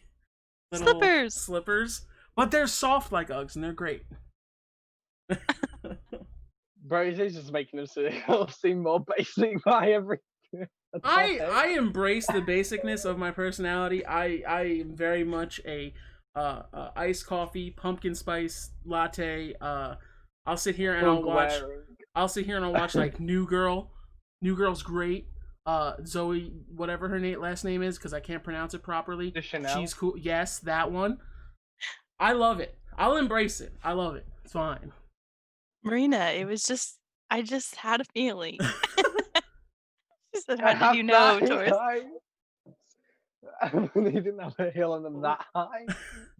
little slippers, but they're soft like Uggs, and they're great. Bro, he's just making him seem more basic by every. I embrace the basicness of my personality. I am very much a iced coffee, pumpkin spice latte. I'll sit here and I'll sit here and I'll watch like New Girl. New Girl's great. Zoe, whatever her last name is, because I can't pronounce it properly. She's cool. Yes, that one. I love it. I'll embrace it. I love it. It's fine. Marina, it was just I just had a feeling. She said, "How did you know, Taurus?" They didn't have a heel on them that high.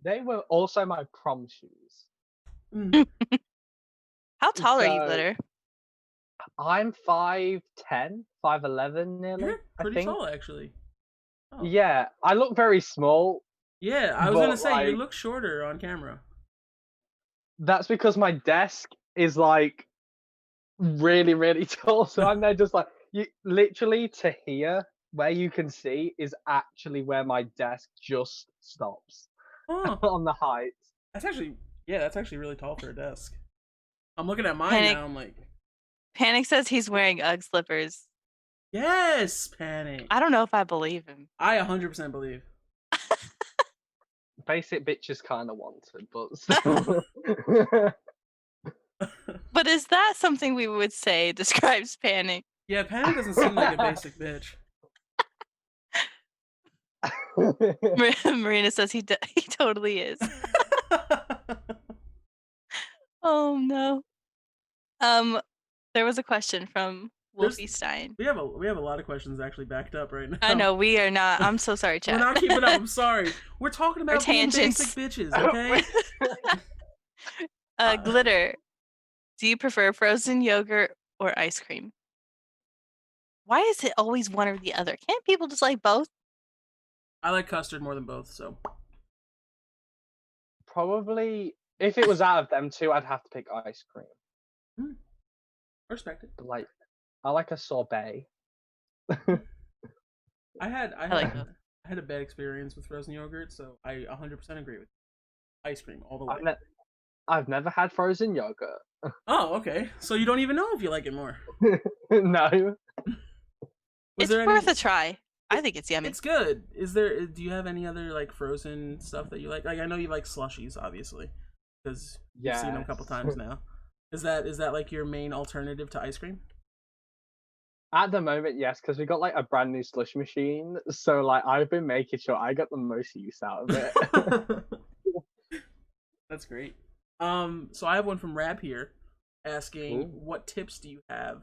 They were also my prom shoes. How tall are you, Glitter? I'm 5'10", 5'11" nearly. You're pretty tall, actually. Oh. Yeah, I look very small. Yeah, I was gonna say you look shorter on camera. That's because my desk is like really, really tall. So I'm there just like you literally to here, where you can see is actually where my desk just stops on the height. That's actually really tall for a desk. I'm looking at mine now. I'm like, Panic says he's wearing Ugg slippers. Yes, Panic. I don't know if I believe him. I 100% believe. Basic bitches kind of wanted, but still. But is that something we would say describes Panic? Yeah, Panic doesn't seem like a basic bitch. Marina says he totally is. Oh no. There was a question from Wolfie Stein. We have a lot of questions actually backed up right now. I know we are not. I'm so sorry, chat. We're not keeping up. I'm sorry. We're talking about being basic bitches, okay? Glitter, do you prefer frozen yogurt or ice cream? Why is it always one or the other? Can't people just like both? I like custard more than both, so. Probably, if it was out of them two, I'd have to pick ice cream. Respect it. But like, I like a sorbet. I had a bad experience with frozen yogurt, so I 100% agree with you. Ice cream all the way. I've never had frozen yogurt. Oh, okay. So you don't even know if you like it more. No. It's worth a try. I think it's yummy. It's good. Do you have any other like frozen stuff that you like? Like I know you like slushies, obviously, because you've seen them a couple times now. Is that like your main alternative to ice cream? At the moment, yes, because we got like a brand new slush machine, so like I've been making sure I got the most use out of it. That's great. So I have one from Rab here, asking, what tips do you have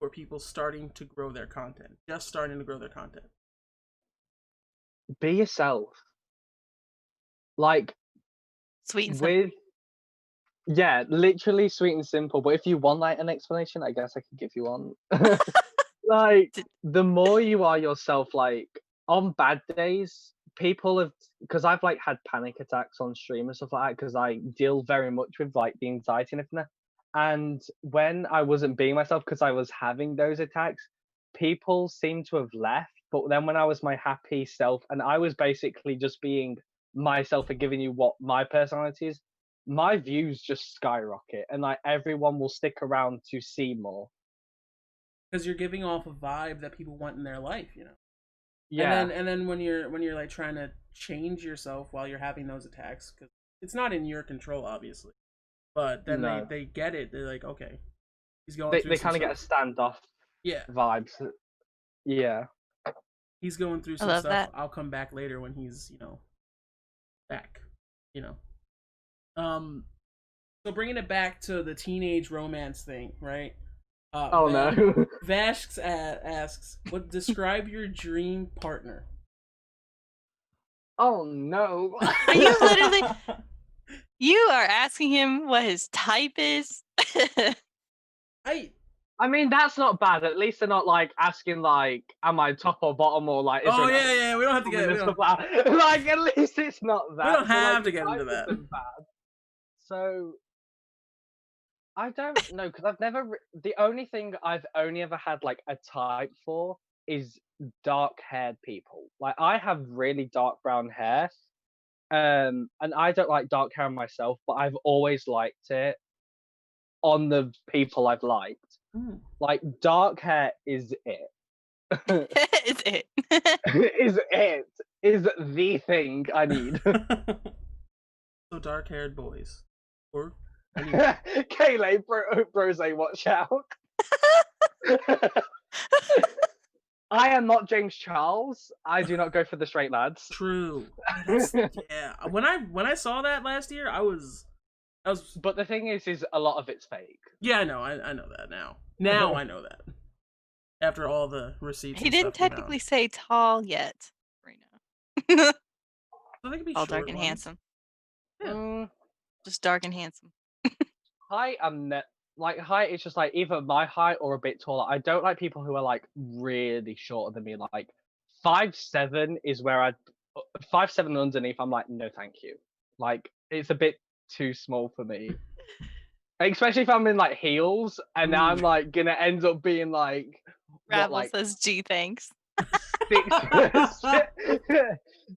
for people starting to grow their content? Just starting to grow their content. Be yourself. Like sweet and simple. Yeah, literally sweet and simple. But if you want like an explanation, I guess I could give you one. Like the more you are yourself, like on bad days, people have, because I've like had panic attacks on stream and stuff like that, because I deal very much with like the anxiety and everything. And when I wasn't being myself because I was having those attacks, people seemed to have left. But then when I was my happy self and I was basically just being myself and giving you what my personality is, my views just skyrocket and like everyone will stick around to see more. Because you're giving off a vibe that people want in their life, you know. Yeah. And then when you're like trying to change yourself while you're having those attacks, because it's not in your control, obviously. But then they get it. They're like, okay, he's going. They kind of get a standoff. Yeah. Vibes. Yeah. He's going through some stuff. That. I'll come back later when he's back. So bringing it back to the teenage romance thing, right? No. Vash asks, describe your dream partner? Oh no. Are you literally you are asking him what his type is? I mean that's not bad. At least they're not like asking like am I top or bottom or like we don't have to get like at least it's not that. We don't have to get into that. Bad. So I don't know because I've never. The only thing I've only ever had like a type for is dark-haired people. Like I have really dark brown hair, and I don't like dark hair on myself, but I've always liked it on the people I've liked. Like dark hair is it. Is it? Is the thing I need. So dark-haired boys. Or Kayleigh, Brose, watch out. I am not James Charles. I do not go for the straight lads. True. Yeah. When I saw that last year, I was. But the thing is a lot of it's fake. Yeah, I know. I know that now. Now I know that. After all the receipts. He didn't technically say tall yet. Right now. So they could be all dark and handsome. Yeah. Just dark and handsome. Height, height is just like either my height or a bit taller. I don't like people who are like really shorter than me. Like 5'7" is where 5'7" underneath. I'm like, no, thank you. Like it's a bit too small for me. Especially if I'm in like heels, and now I'm like gonna end up being like. Rabble says, "Gee, thanks."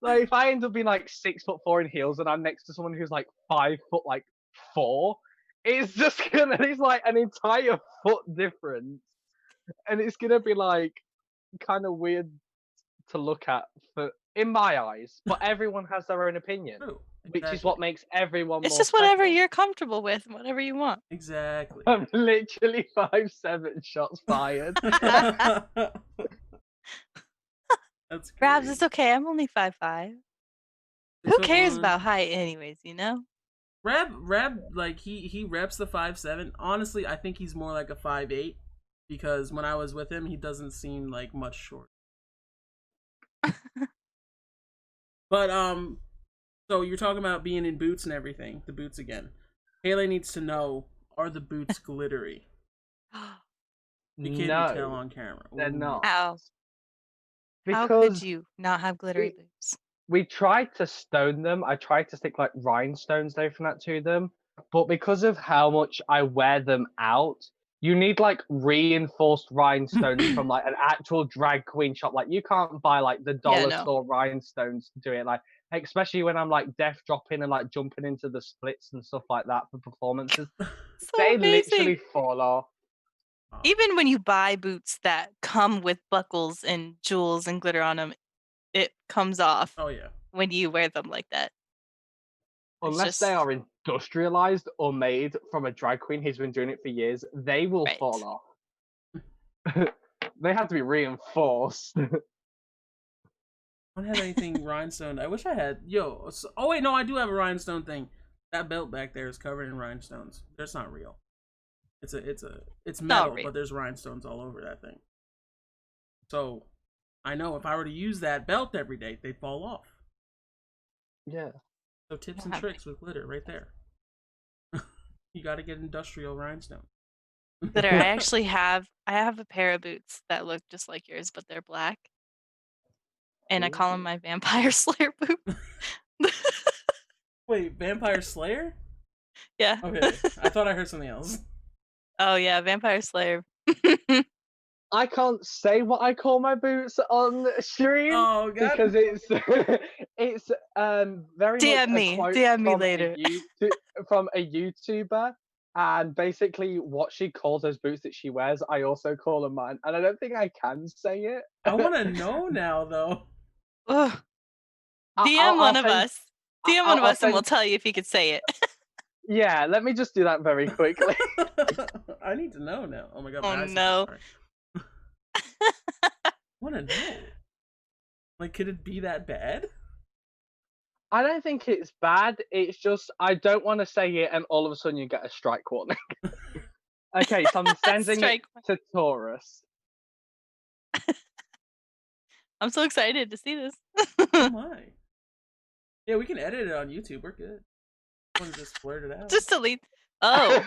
Like if I end up being like 6'4" in heels, and I'm next to someone who's like 5'4", it's just it's like an entire foot difference, and it's gonna be like kind of weird to look at in my eyes. But everyone has their own opinion, which is what makes everyone. It's just whatever you're comfortable with, and whatever you want. Exactly. I'm literally 5'7", shots fired. That's great. Rabs, it's okay. I'm only 5'5". Who cares about height, anyways? You know. Rab, like he reps the 5'7". Honestly, I think he's more like a 5'8", because when I was with him, he doesn't seem like much short. But so you're talking about being in boots and everything. The boots again. Kayleigh needs to know: are the boots glittery? You can't tell on camera. They're not. How? Because how could you not have glittery boots? We tried to stone them. I tried to stick like rhinestones and everything that to them, but because of how much I wear them out, you need like reinforced rhinestones from like an actual drag queen shop. Like you can't buy like the dollar store rhinestones to do it. Like especially when I'm like death dropping and like jumping into the splits and stuff like that for performances, they literally fall off. Even when you buy boots that come with buckles and jewels and glitter on them, it comes off. Oh yeah. When you wear them like that. Unless they are industrialized or made from a drag queen who's been doing it for years, they will fall off. They have to be reinforced. I don't have anything rhinestone. I wish I had. Oh wait, no, I do have a rhinestone thing. That belt back there is covered in rhinestones. That's not real. It's metal, but there's rhinestones all over that thing. So I know if I were to use that belt every day, they'd fall off. Yeah. So tips and tricks with glitter right there. You got to get industrial rhinestone. Glitter. I have a pair of boots that look just like yours, but they're black. And I call them my Vampire Slayer boot. Wait, Vampire Slayer? Yeah. Okay, I thought I heard something else. Oh yeah, Vampire Slayer. I can't say what I call my boots on stream because it's very DM me later from a YouTuber, and basically what she calls those boots that she wears, I also call them mine, and I don't think I can say it. I want to know now though. DM one of us. DM one of us, and we'll tell you if you could say it. Yeah, let me just do that very quickly. I need to know now. Oh my god. Oh no. I want to know. Like, could it be that bad? I don't think it's bad. It's just I don't want to say it, and all of a sudden you get a strike warning. Okay, so I'm sending it to Taurus. I'm so excited to see this. Oh my. Yeah, we can edit it on YouTube. We're good. I want to just blurt it out. Just delete. Oh.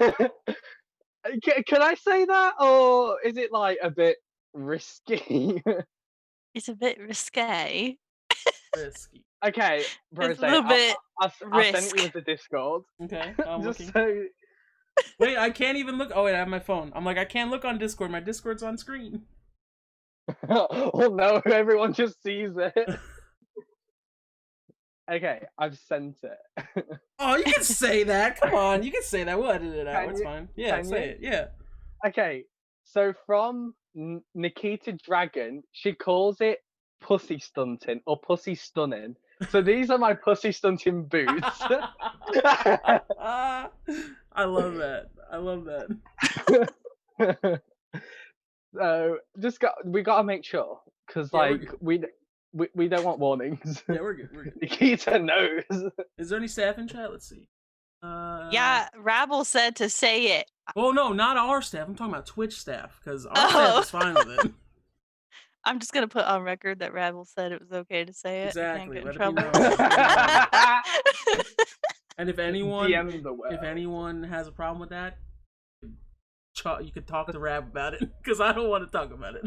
Can I say that, or is it like a bit risky? It's a bit risque. Risky. Okay, Brose, it's a little bit I'll send you with the Discord. Okay, I'm just looking. so... Wait, I can't even look. Oh wait, I have my phone. I'm like, I can't look on Discord. My Discord's on screen. Oh no, everyone just sees it. Okay, I've sent it. Oh, you can say that. Come on, you can say that. We'll edit it out. It's fine. Yeah, say it. Yeah. Okay, so from Nikita Dragon, she calls it pussy stunting or pussy stunning. So these are my pussy stunting boots. I love that. I love that. So we gotta make sure, because we don't want warnings. Yeah, we're good. We're good. Nikita knows. Is there any staff in chat? Let's see. Yeah, Rabble said to say it. Oh no, not our staff. I'm talking about Twitch staff, because our staff is fine with it. I'm just gonna put on record that Rabble said it was okay to say it. Exactly. Can't get Let in it trouble. be known. And if anyone has a problem with that, you could talk to Rab about it, because I don't want to talk about it.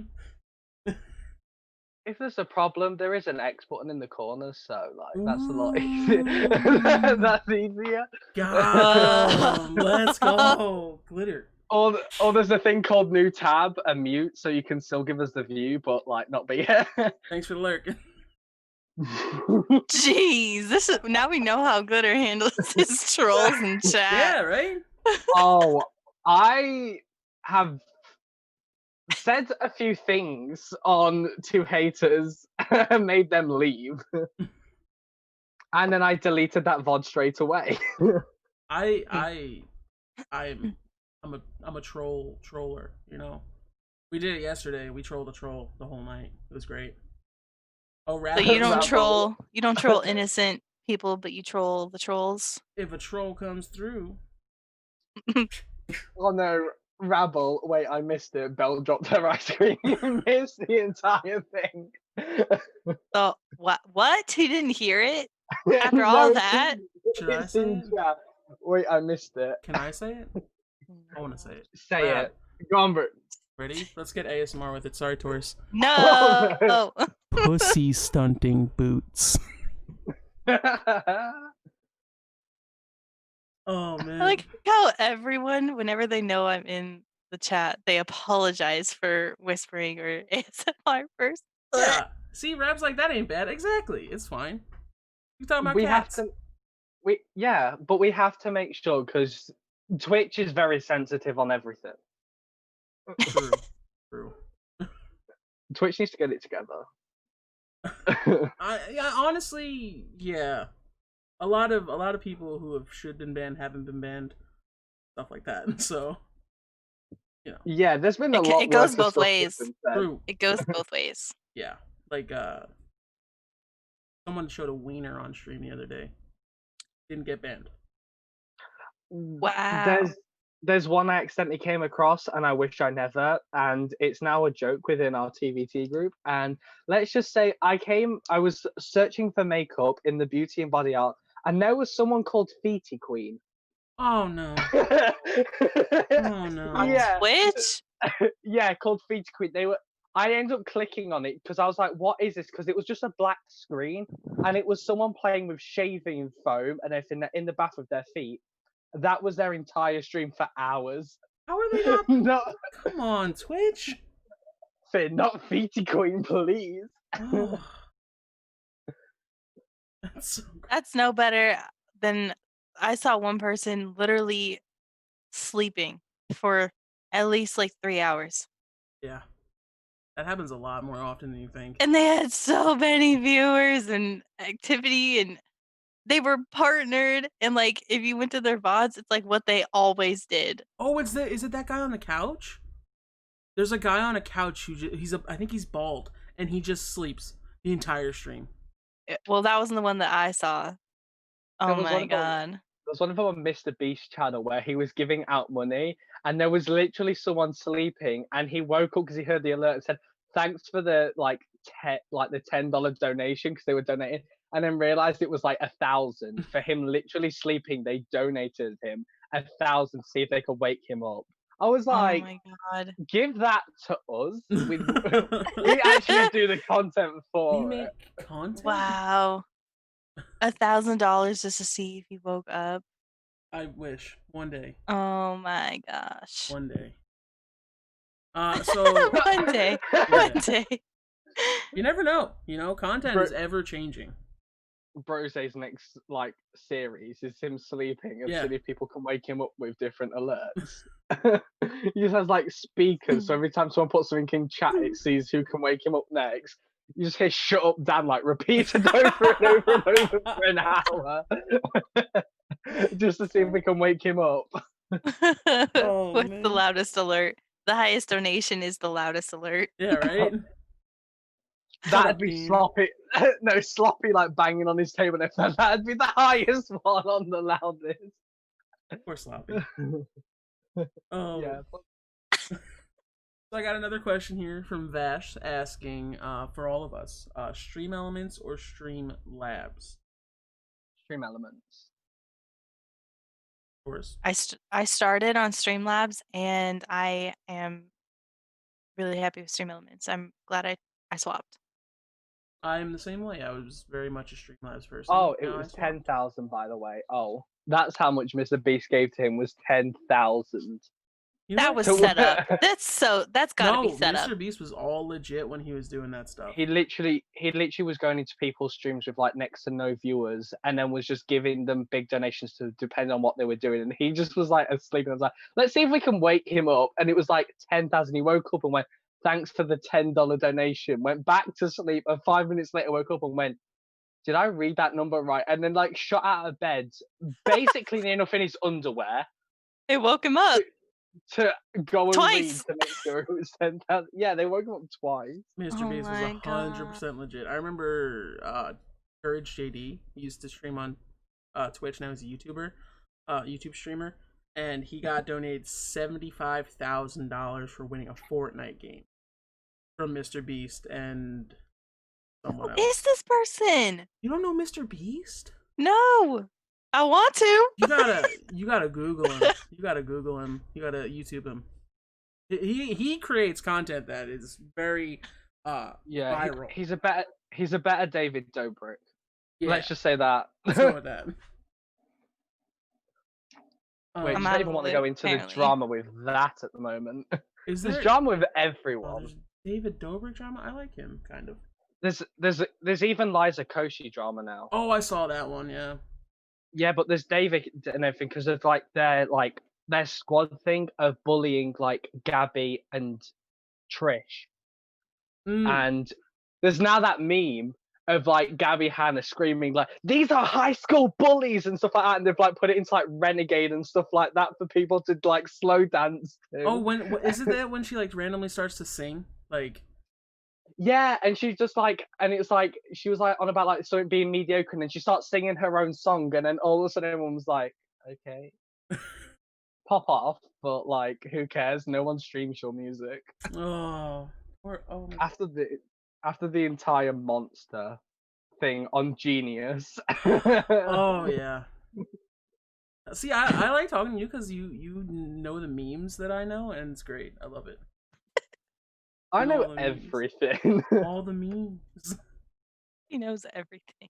If there's a problem, there is an X button in the corner, so like that's a lot easier. That's easier. Let's go, Glitter. Or there's a thing called new tab and mute, so you can still give us the view, but like not be here. Thanks for the lurk. Jeez, now we know how Glitter handles his trolls in chat. Yeah, right? Oh, I have said a few things on to haters and made them leave. And then I deleted that VOD straight away. I'm a troller, you know. We did it yesterday. We trolled a troll the whole night. It was great. Oh, so you don't troll innocent people, but you troll the trolls. If a troll comes through. Oh no, Rabble! Wait, I missed it. Belle dropped her ice cream. You missed the entire thing. Oh, what? He didn't hear it after all that. Should I say it? Wait, I missed it. Can I say it? I want to say it. Say it. Go on, Bert. Ready? Let's get ASMR with it. Sorry, Taurus. No. Pussy stunting boots. Oh man! I like how everyone, whenever they know I'm in the chat, they apologize for whispering or ASMR first. Yeah. See, Rab's like, that ain't bad. Exactly. It's fine. You're talking about cats. But we have to make sure, because Twitch is very sensitive on everything. True. Twitch needs to get it together. Honestly, yeah. A lot of people who should been banned haven't been banned, stuff like that. So, you know. Yeah, there's been a lot. It goes both ways. True. It goes both ways. Yeah, like someone showed a wiener on stream the other day. Didn't get banned. Wow. There's one I accidentally came across, and I wish I never. And it's now a joke within our TVT group. And let's just say I was searching for makeup in the beauty and body art, and there was someone called Feety Queen. Oh no. Oh no. On Twitch? Yeah, called Feety Queen. I ended up clicking on it because I was like, what is this? Because it was just a black screen, and it was someone playing with shaving foam and everything in the back of their feet. That was their entire stream for hours. How are they not? Come on, Twitch. Finn, not Feety Queen, please. Oh. That's no better than I saw one person literally sleeping for at least like 3 hours. Yeah. That happens a lot more often than you think. And they had so many viewers and activity, and they were partnered, and like if you went to their VODs, it's like what they always did. Oh, is it that guy on the couch? There's a guy on a couch who I think he's bald, and he just sleeps the entire stream. Well, that wasn't the one that I saw. Oh my god. There was one of them on Mr. Beast channel where he was giving out money, and there was literally someone sleeping, and he woke up because he heard the alert and said, "Thanks for the the $10 donation," because they were donating, and then realized it was like 1,000 for him literally sleeping. They donated him 1,000 to see if they could wake him up. I was like, oh my god, give that to us. We actually do the content for make content. Wow. $1,000 just to see if he woke up. I wish one day. Oh my gosh. One day. So one day. One day. You never know. You know, content is ever changing. Brose's next like series is him sleeping and Yeah. seeing if people can wake him up with different alerts. He just has like speakers, so every time someone puts something in chat, it sees who can wake him up next. You just hear "shut up, Dan" like repeated over and over and over for an hour, just to see if we can wake him up. Oh, What's the man. loudest alert? The highest donation is the loudest alert. Yeah, right. That'd be sloppy. No, sloppy like banging on his table. That'd be the highest one on the loudest. Poor sloppy. Oh Yeah. So I got another question here from Vash asking for all of us, Stream Elements or Stream Labs? Stream Elements. Of course. I started on Streamlabs and I am really happy with Stream Elements. I'm glad I swapped. I'm the same way. I was very much a Streamlabs person. Oh, it was 10,000, by the way. Oh, that's how much Mr. Beast gave to him, was 10,000. That was set up. That's gotta be set up. Mr. Beast was all legit when he was doing that stuff. He literally was going into people's streams with like next to no viewers, and then was just giving them big donations to depend on what they were doing. And he just was like asleep, and I was like, let's see if we can wake him up. And it was like 10,000. He woke up and went, thanks for the $10 donation. Went back to sleep, and 5 minutes later woke up and went, did I read that number right? And then like shot out of bed, basically near enough in his underwear. It woke him up. To go and Twice. read to make sure it was 10,000. Yeah, they woke him up twice. Mr. Beast was 100% legit. I remember Courage JD used to stream on Twitch. Now he's a YouTuber, YouTube streamer, and he got donated $75,000 for winning a Fortnite game from Mr. Beast and someone else. Who is this person? You don't know Mr. Beast? No. I want to. You gotta Google him. You gotta Google him. You gotta YouTube him. He creates content that is very viral. He's a better David Dobrik. Yeah. Let's just say that. Let's go with that. Wait, I don't even want to go into the drama with that at the moment. There's drama with everyone. There's David Dobrik drama. I like him kind of. There's even Liza Koshy drama now. Oh, I saw that one. Yeah. Yeah, but there's David and everything because of like their squad thing of bullying like Gabby and Trish, and there's now that meme of like Gabby Hanna screaming like these are high school bullies and stuff like that, and they've like put it into like Renegade and stuff like that for people to like slow dance to. Oh, isn't that when she like randomly starts to sing like? Yeah, and she's just like, and it's like she was like on about like something being mediocre, and then she starts singing her own song, and then all of a sudden everyone was like, okay, pop off, but like who cares? No one streams your music. After the entire monster thing on Genius. Oh yeah. See, I like talking to you because you know the memes that I know, and it's great. I love it. I know everything. All the memes. He knows everything.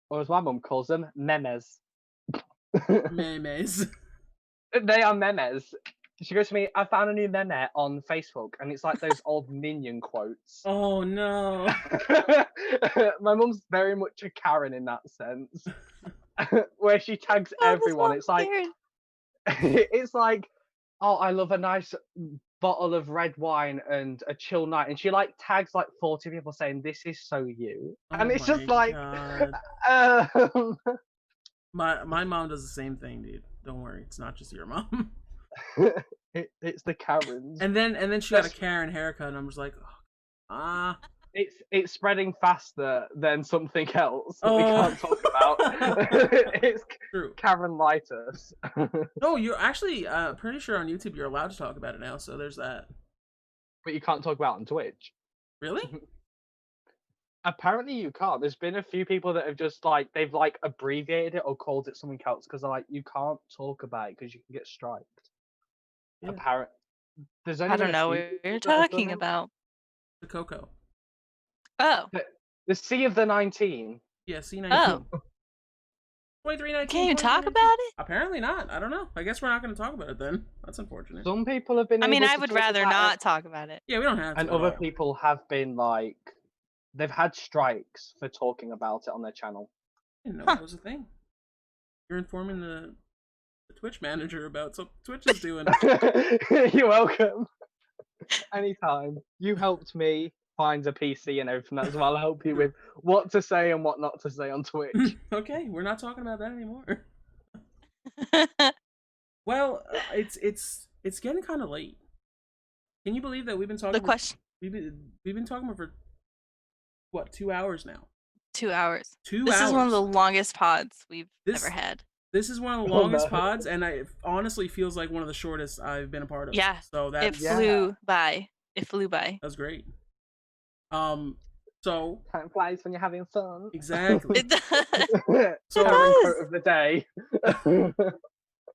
Or as my mum calls them, memes. Memes. They are memes. She goes to me, I found a new meme on Facebook, and it's like those old Minion quotes. Oh no. My mum's very much a Karen in that sense. Where she tags everyone. It's like oh, I love a nice bottle of red wine and a chill night, and she like tags like 40 people saying this is so you, and it's just like my mom does the same thing, dude. Don't worry, it's not just your mom. It's the Karens, and then she got a Karen haircut, and I'm just like, it's spreading faster than something else that we can't talk about. It's true. Karen Lightus. No, you're actually pretty sure on YouTube you're allowed to talk about it now, so there's that. But you can't talk about it on Twitch. Really? Apparently you can't. There's been a few people that have just like they've like abbreviated it or called it something else because they're like you can't talk about it because you can get striked. Yeah. Apparently, there's only I don't know what you're talking about. The Coco. Oh. The C of the 19. Yeah, C19. Oh. 2319. Can you talk about it? Apparently not. I don't know. I guess we're not going to talk about it then. That's unfortunate. Some people have been. I mean, I would rather not talk about it. Yeah, we don't have to. And other people have been like, they've had strikes for talking about it on their channel. I didn't know that was a thing. You're informing the Twitch manager about what Twitch is doing. You're welcome. Anytime. You helped me find a PC and everything as well. I'll help you with what to say and what not to say on Twitch. Okay, we're not talking about that anymore. Well, it's getting kind of late. Can you believe that we've been talking? The question. We've been talking for what, 2 hours now? 2 hours. 2 This hours. is one of the longest pods we've ever had. This is one of the longest pods, and it honestly feels like one of the shortest I've been a part of. Yeah. So that flew by. It flew by. That was great. So time flies when you're having fun. Exactly. It does. So quote of the day.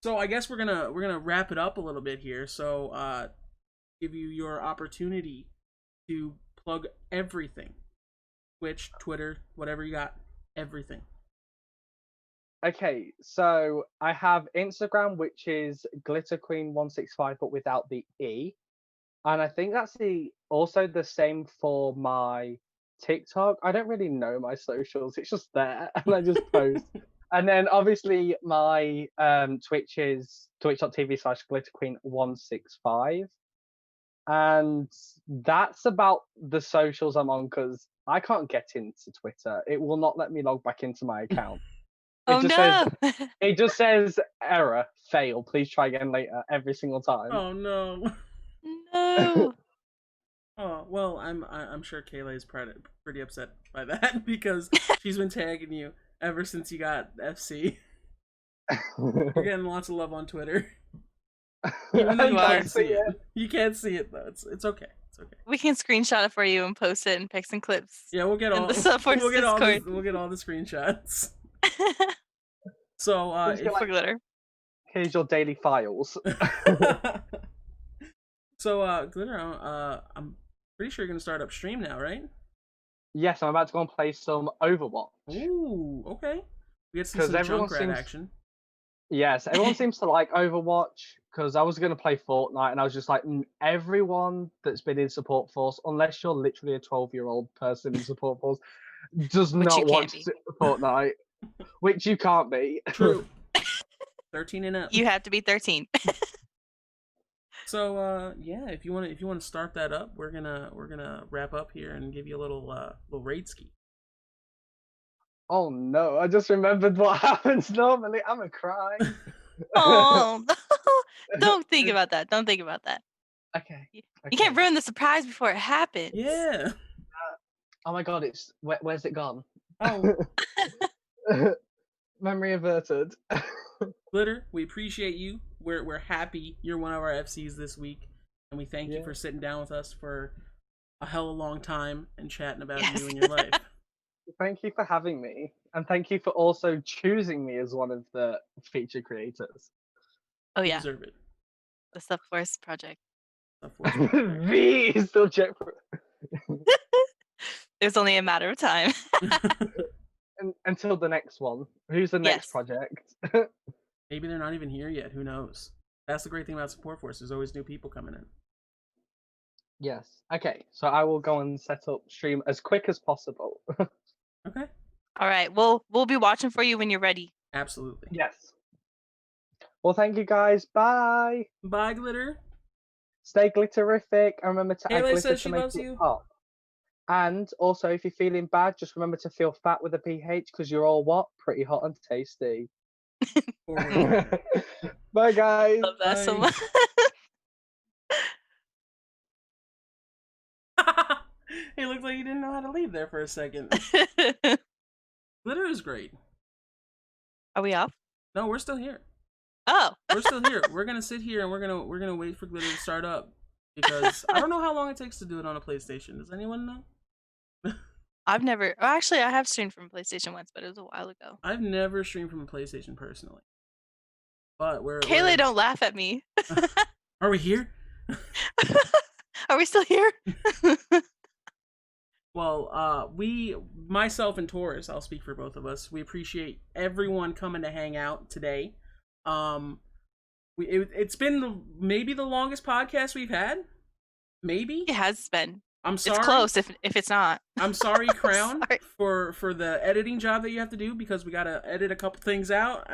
So I guess we're gonna wrap it up a little bit here. So give you your opportunity to plug everything. Twitch, Twitter, whatever you got, everything. Okay, so I have Instagram, which is GlitterQueen165, but without the E. And I think that's also the same for my TikTok. I don't really know my socials. It's just there, and I just post. And then obviously my Twitch is twitch.tv/GlitterQueen165. And that's about the socials I'm on, because I can't get into Twitter. It will not let me log back into my account. It just says error, fail. Please try again later every single time. Oh no. No. Oh well, I'm sure Kayla is pretty upset by that because she's been tagging you ever since you got FC. You're getting lots of love on Twitter. Even though you can't see it. You can't see it though. It's okay. It's okay. We can screenshot it for you and post it in pics and clips. Yeah, we'll get all the screenshots. So for glitter. Here's your daily files. So Glitter, I'm pretty sure you're gonna start up stream now, right? Yes, I'm about to go and play some Overwatch. Ooh, okay. We get to see some Junkrat action. Yes, everyone seems to like Overwatch, because I was going to play Fortnite, and I was just like, everyone that's been in Support Force, unless you're literally a 12-year-old person in Support Force, does not want to sit for Fortnite, which you can't be. True. 13 and up. You have to be 13. So yeah, if you want to start that up, we're gonna wrap up here and give you a little raid ski. Oh no, I just remembered what happens normally. I'm a cry. Oh, don't think about that. Don't think about that. Okay. You can't ruin the surprise before it happens. Yeah. Oh my god, where's it gone? Oh. Memory averted. Glitter, we appreciate you. We're happy you're one of our FCs this week, and we thank you for sitting down with us for a hell of a long time and chatting about you and your life. Thank you for having me, and thank you for also choosing me as one of the feature creators. Oh yeah, you deserve it. The Supforce project. The subject. It was only a matter of time. Until the next one. Who's the next project? Maybe they're not even here yet. Who knows? That's the great thing about Support Force. There's always new people coming in. Yes. Okay. So I will go and set up stream as quick as possible. Okay. All right. We'll be watching for you when you're ready. Absolutely. Yes. Well, thank you guys. Bye. Bye, Glitter. Stay glitterific, and remember to add glitter says to she make loves it you. pop. And also, if you're feeling bad, just remember to feel fat with a PH, because you're all what? Pretty hot and tasty. Bye, guys. Love that so much. He looked like he didn't know how to leave there for a second. Glitter is great. Are we off? No, we're still here. Oh. We're still here. We're gonna sit here and we're gonna wait for Glitter to start up, because I don't know how long it takes to do it on a PlayStation. Does anyone know? I've never. Oh, actually, I have streamed from PlayStation once, but it was a while ago. I've never streamed from a PlayStation personally. But Kayla, don't laugh at me. Are we here? Are we still here? Well, myself and Taurus, I'll speak for both of us. We appreciate everyone coming to hang out today. It's been maybe the longest podcast we've had. Maybe it has been. I'm sorry. It's close if it's not. I'm sorry, Crown, Sorry. for the editing job that you have to do because we gotta edit a couple things out.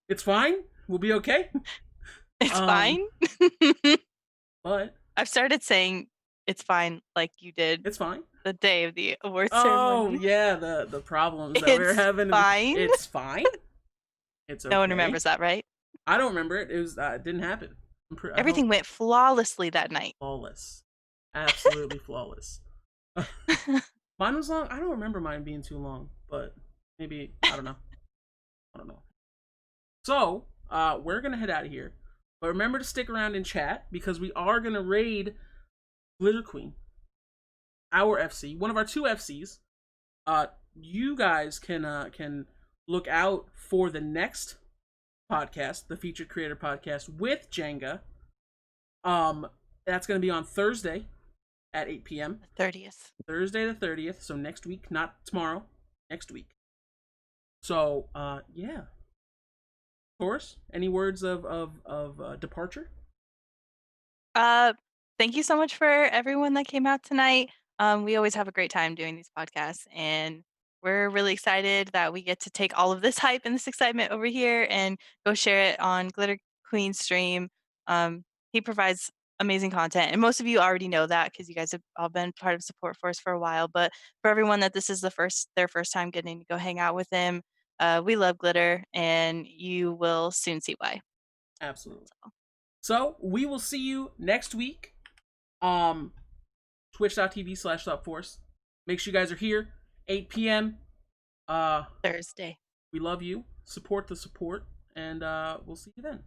It's fine. We'll be okay. It's fine. But I've started saying it's fine like you did. It's fine. The day of the awards Oh ceremony. yeah, the problems that we were having. Fine. It's fine. It's okay. No one remembers that, right? I don't remember it. It was it didn't happen. Everything went flawlessly that night. Flawless. Absolutely flawless. Mine was long. I don't remember mine being too long, but maybe I don't know. So, we're gonna head out of here. But remember to stick around and chat because we are gonna raid GlitterQueen, our FC, one of our 2 FCs. You guys can look out for the next podcast, the Featured Creator Podcast with Jenga. That's gonna be on Thursday at 8 p.m. 30th. Thursday the 30th. So next week, not tomorrow. Next week. So, yeah. Taurus, any words of departure? Thank you so much for everyone that came out tonight. We always have a great time doing these podcasts, and we're really excited that we get to take all of this hype and this excitement over here and go share it on Glitter Queen's stream. He provides amazing content, and most of you already know that because you guys have all been part of Supforce for a while. But for everyone that this is their first time getting to go hang out with him, we love Glitter, and you will soon see why. Absolutely. So we will see you next week. Twitch.tv/Supforce. Make sure you guys are here. 8 p.m. Thursday. We love you. Support the support, and we'll see you then.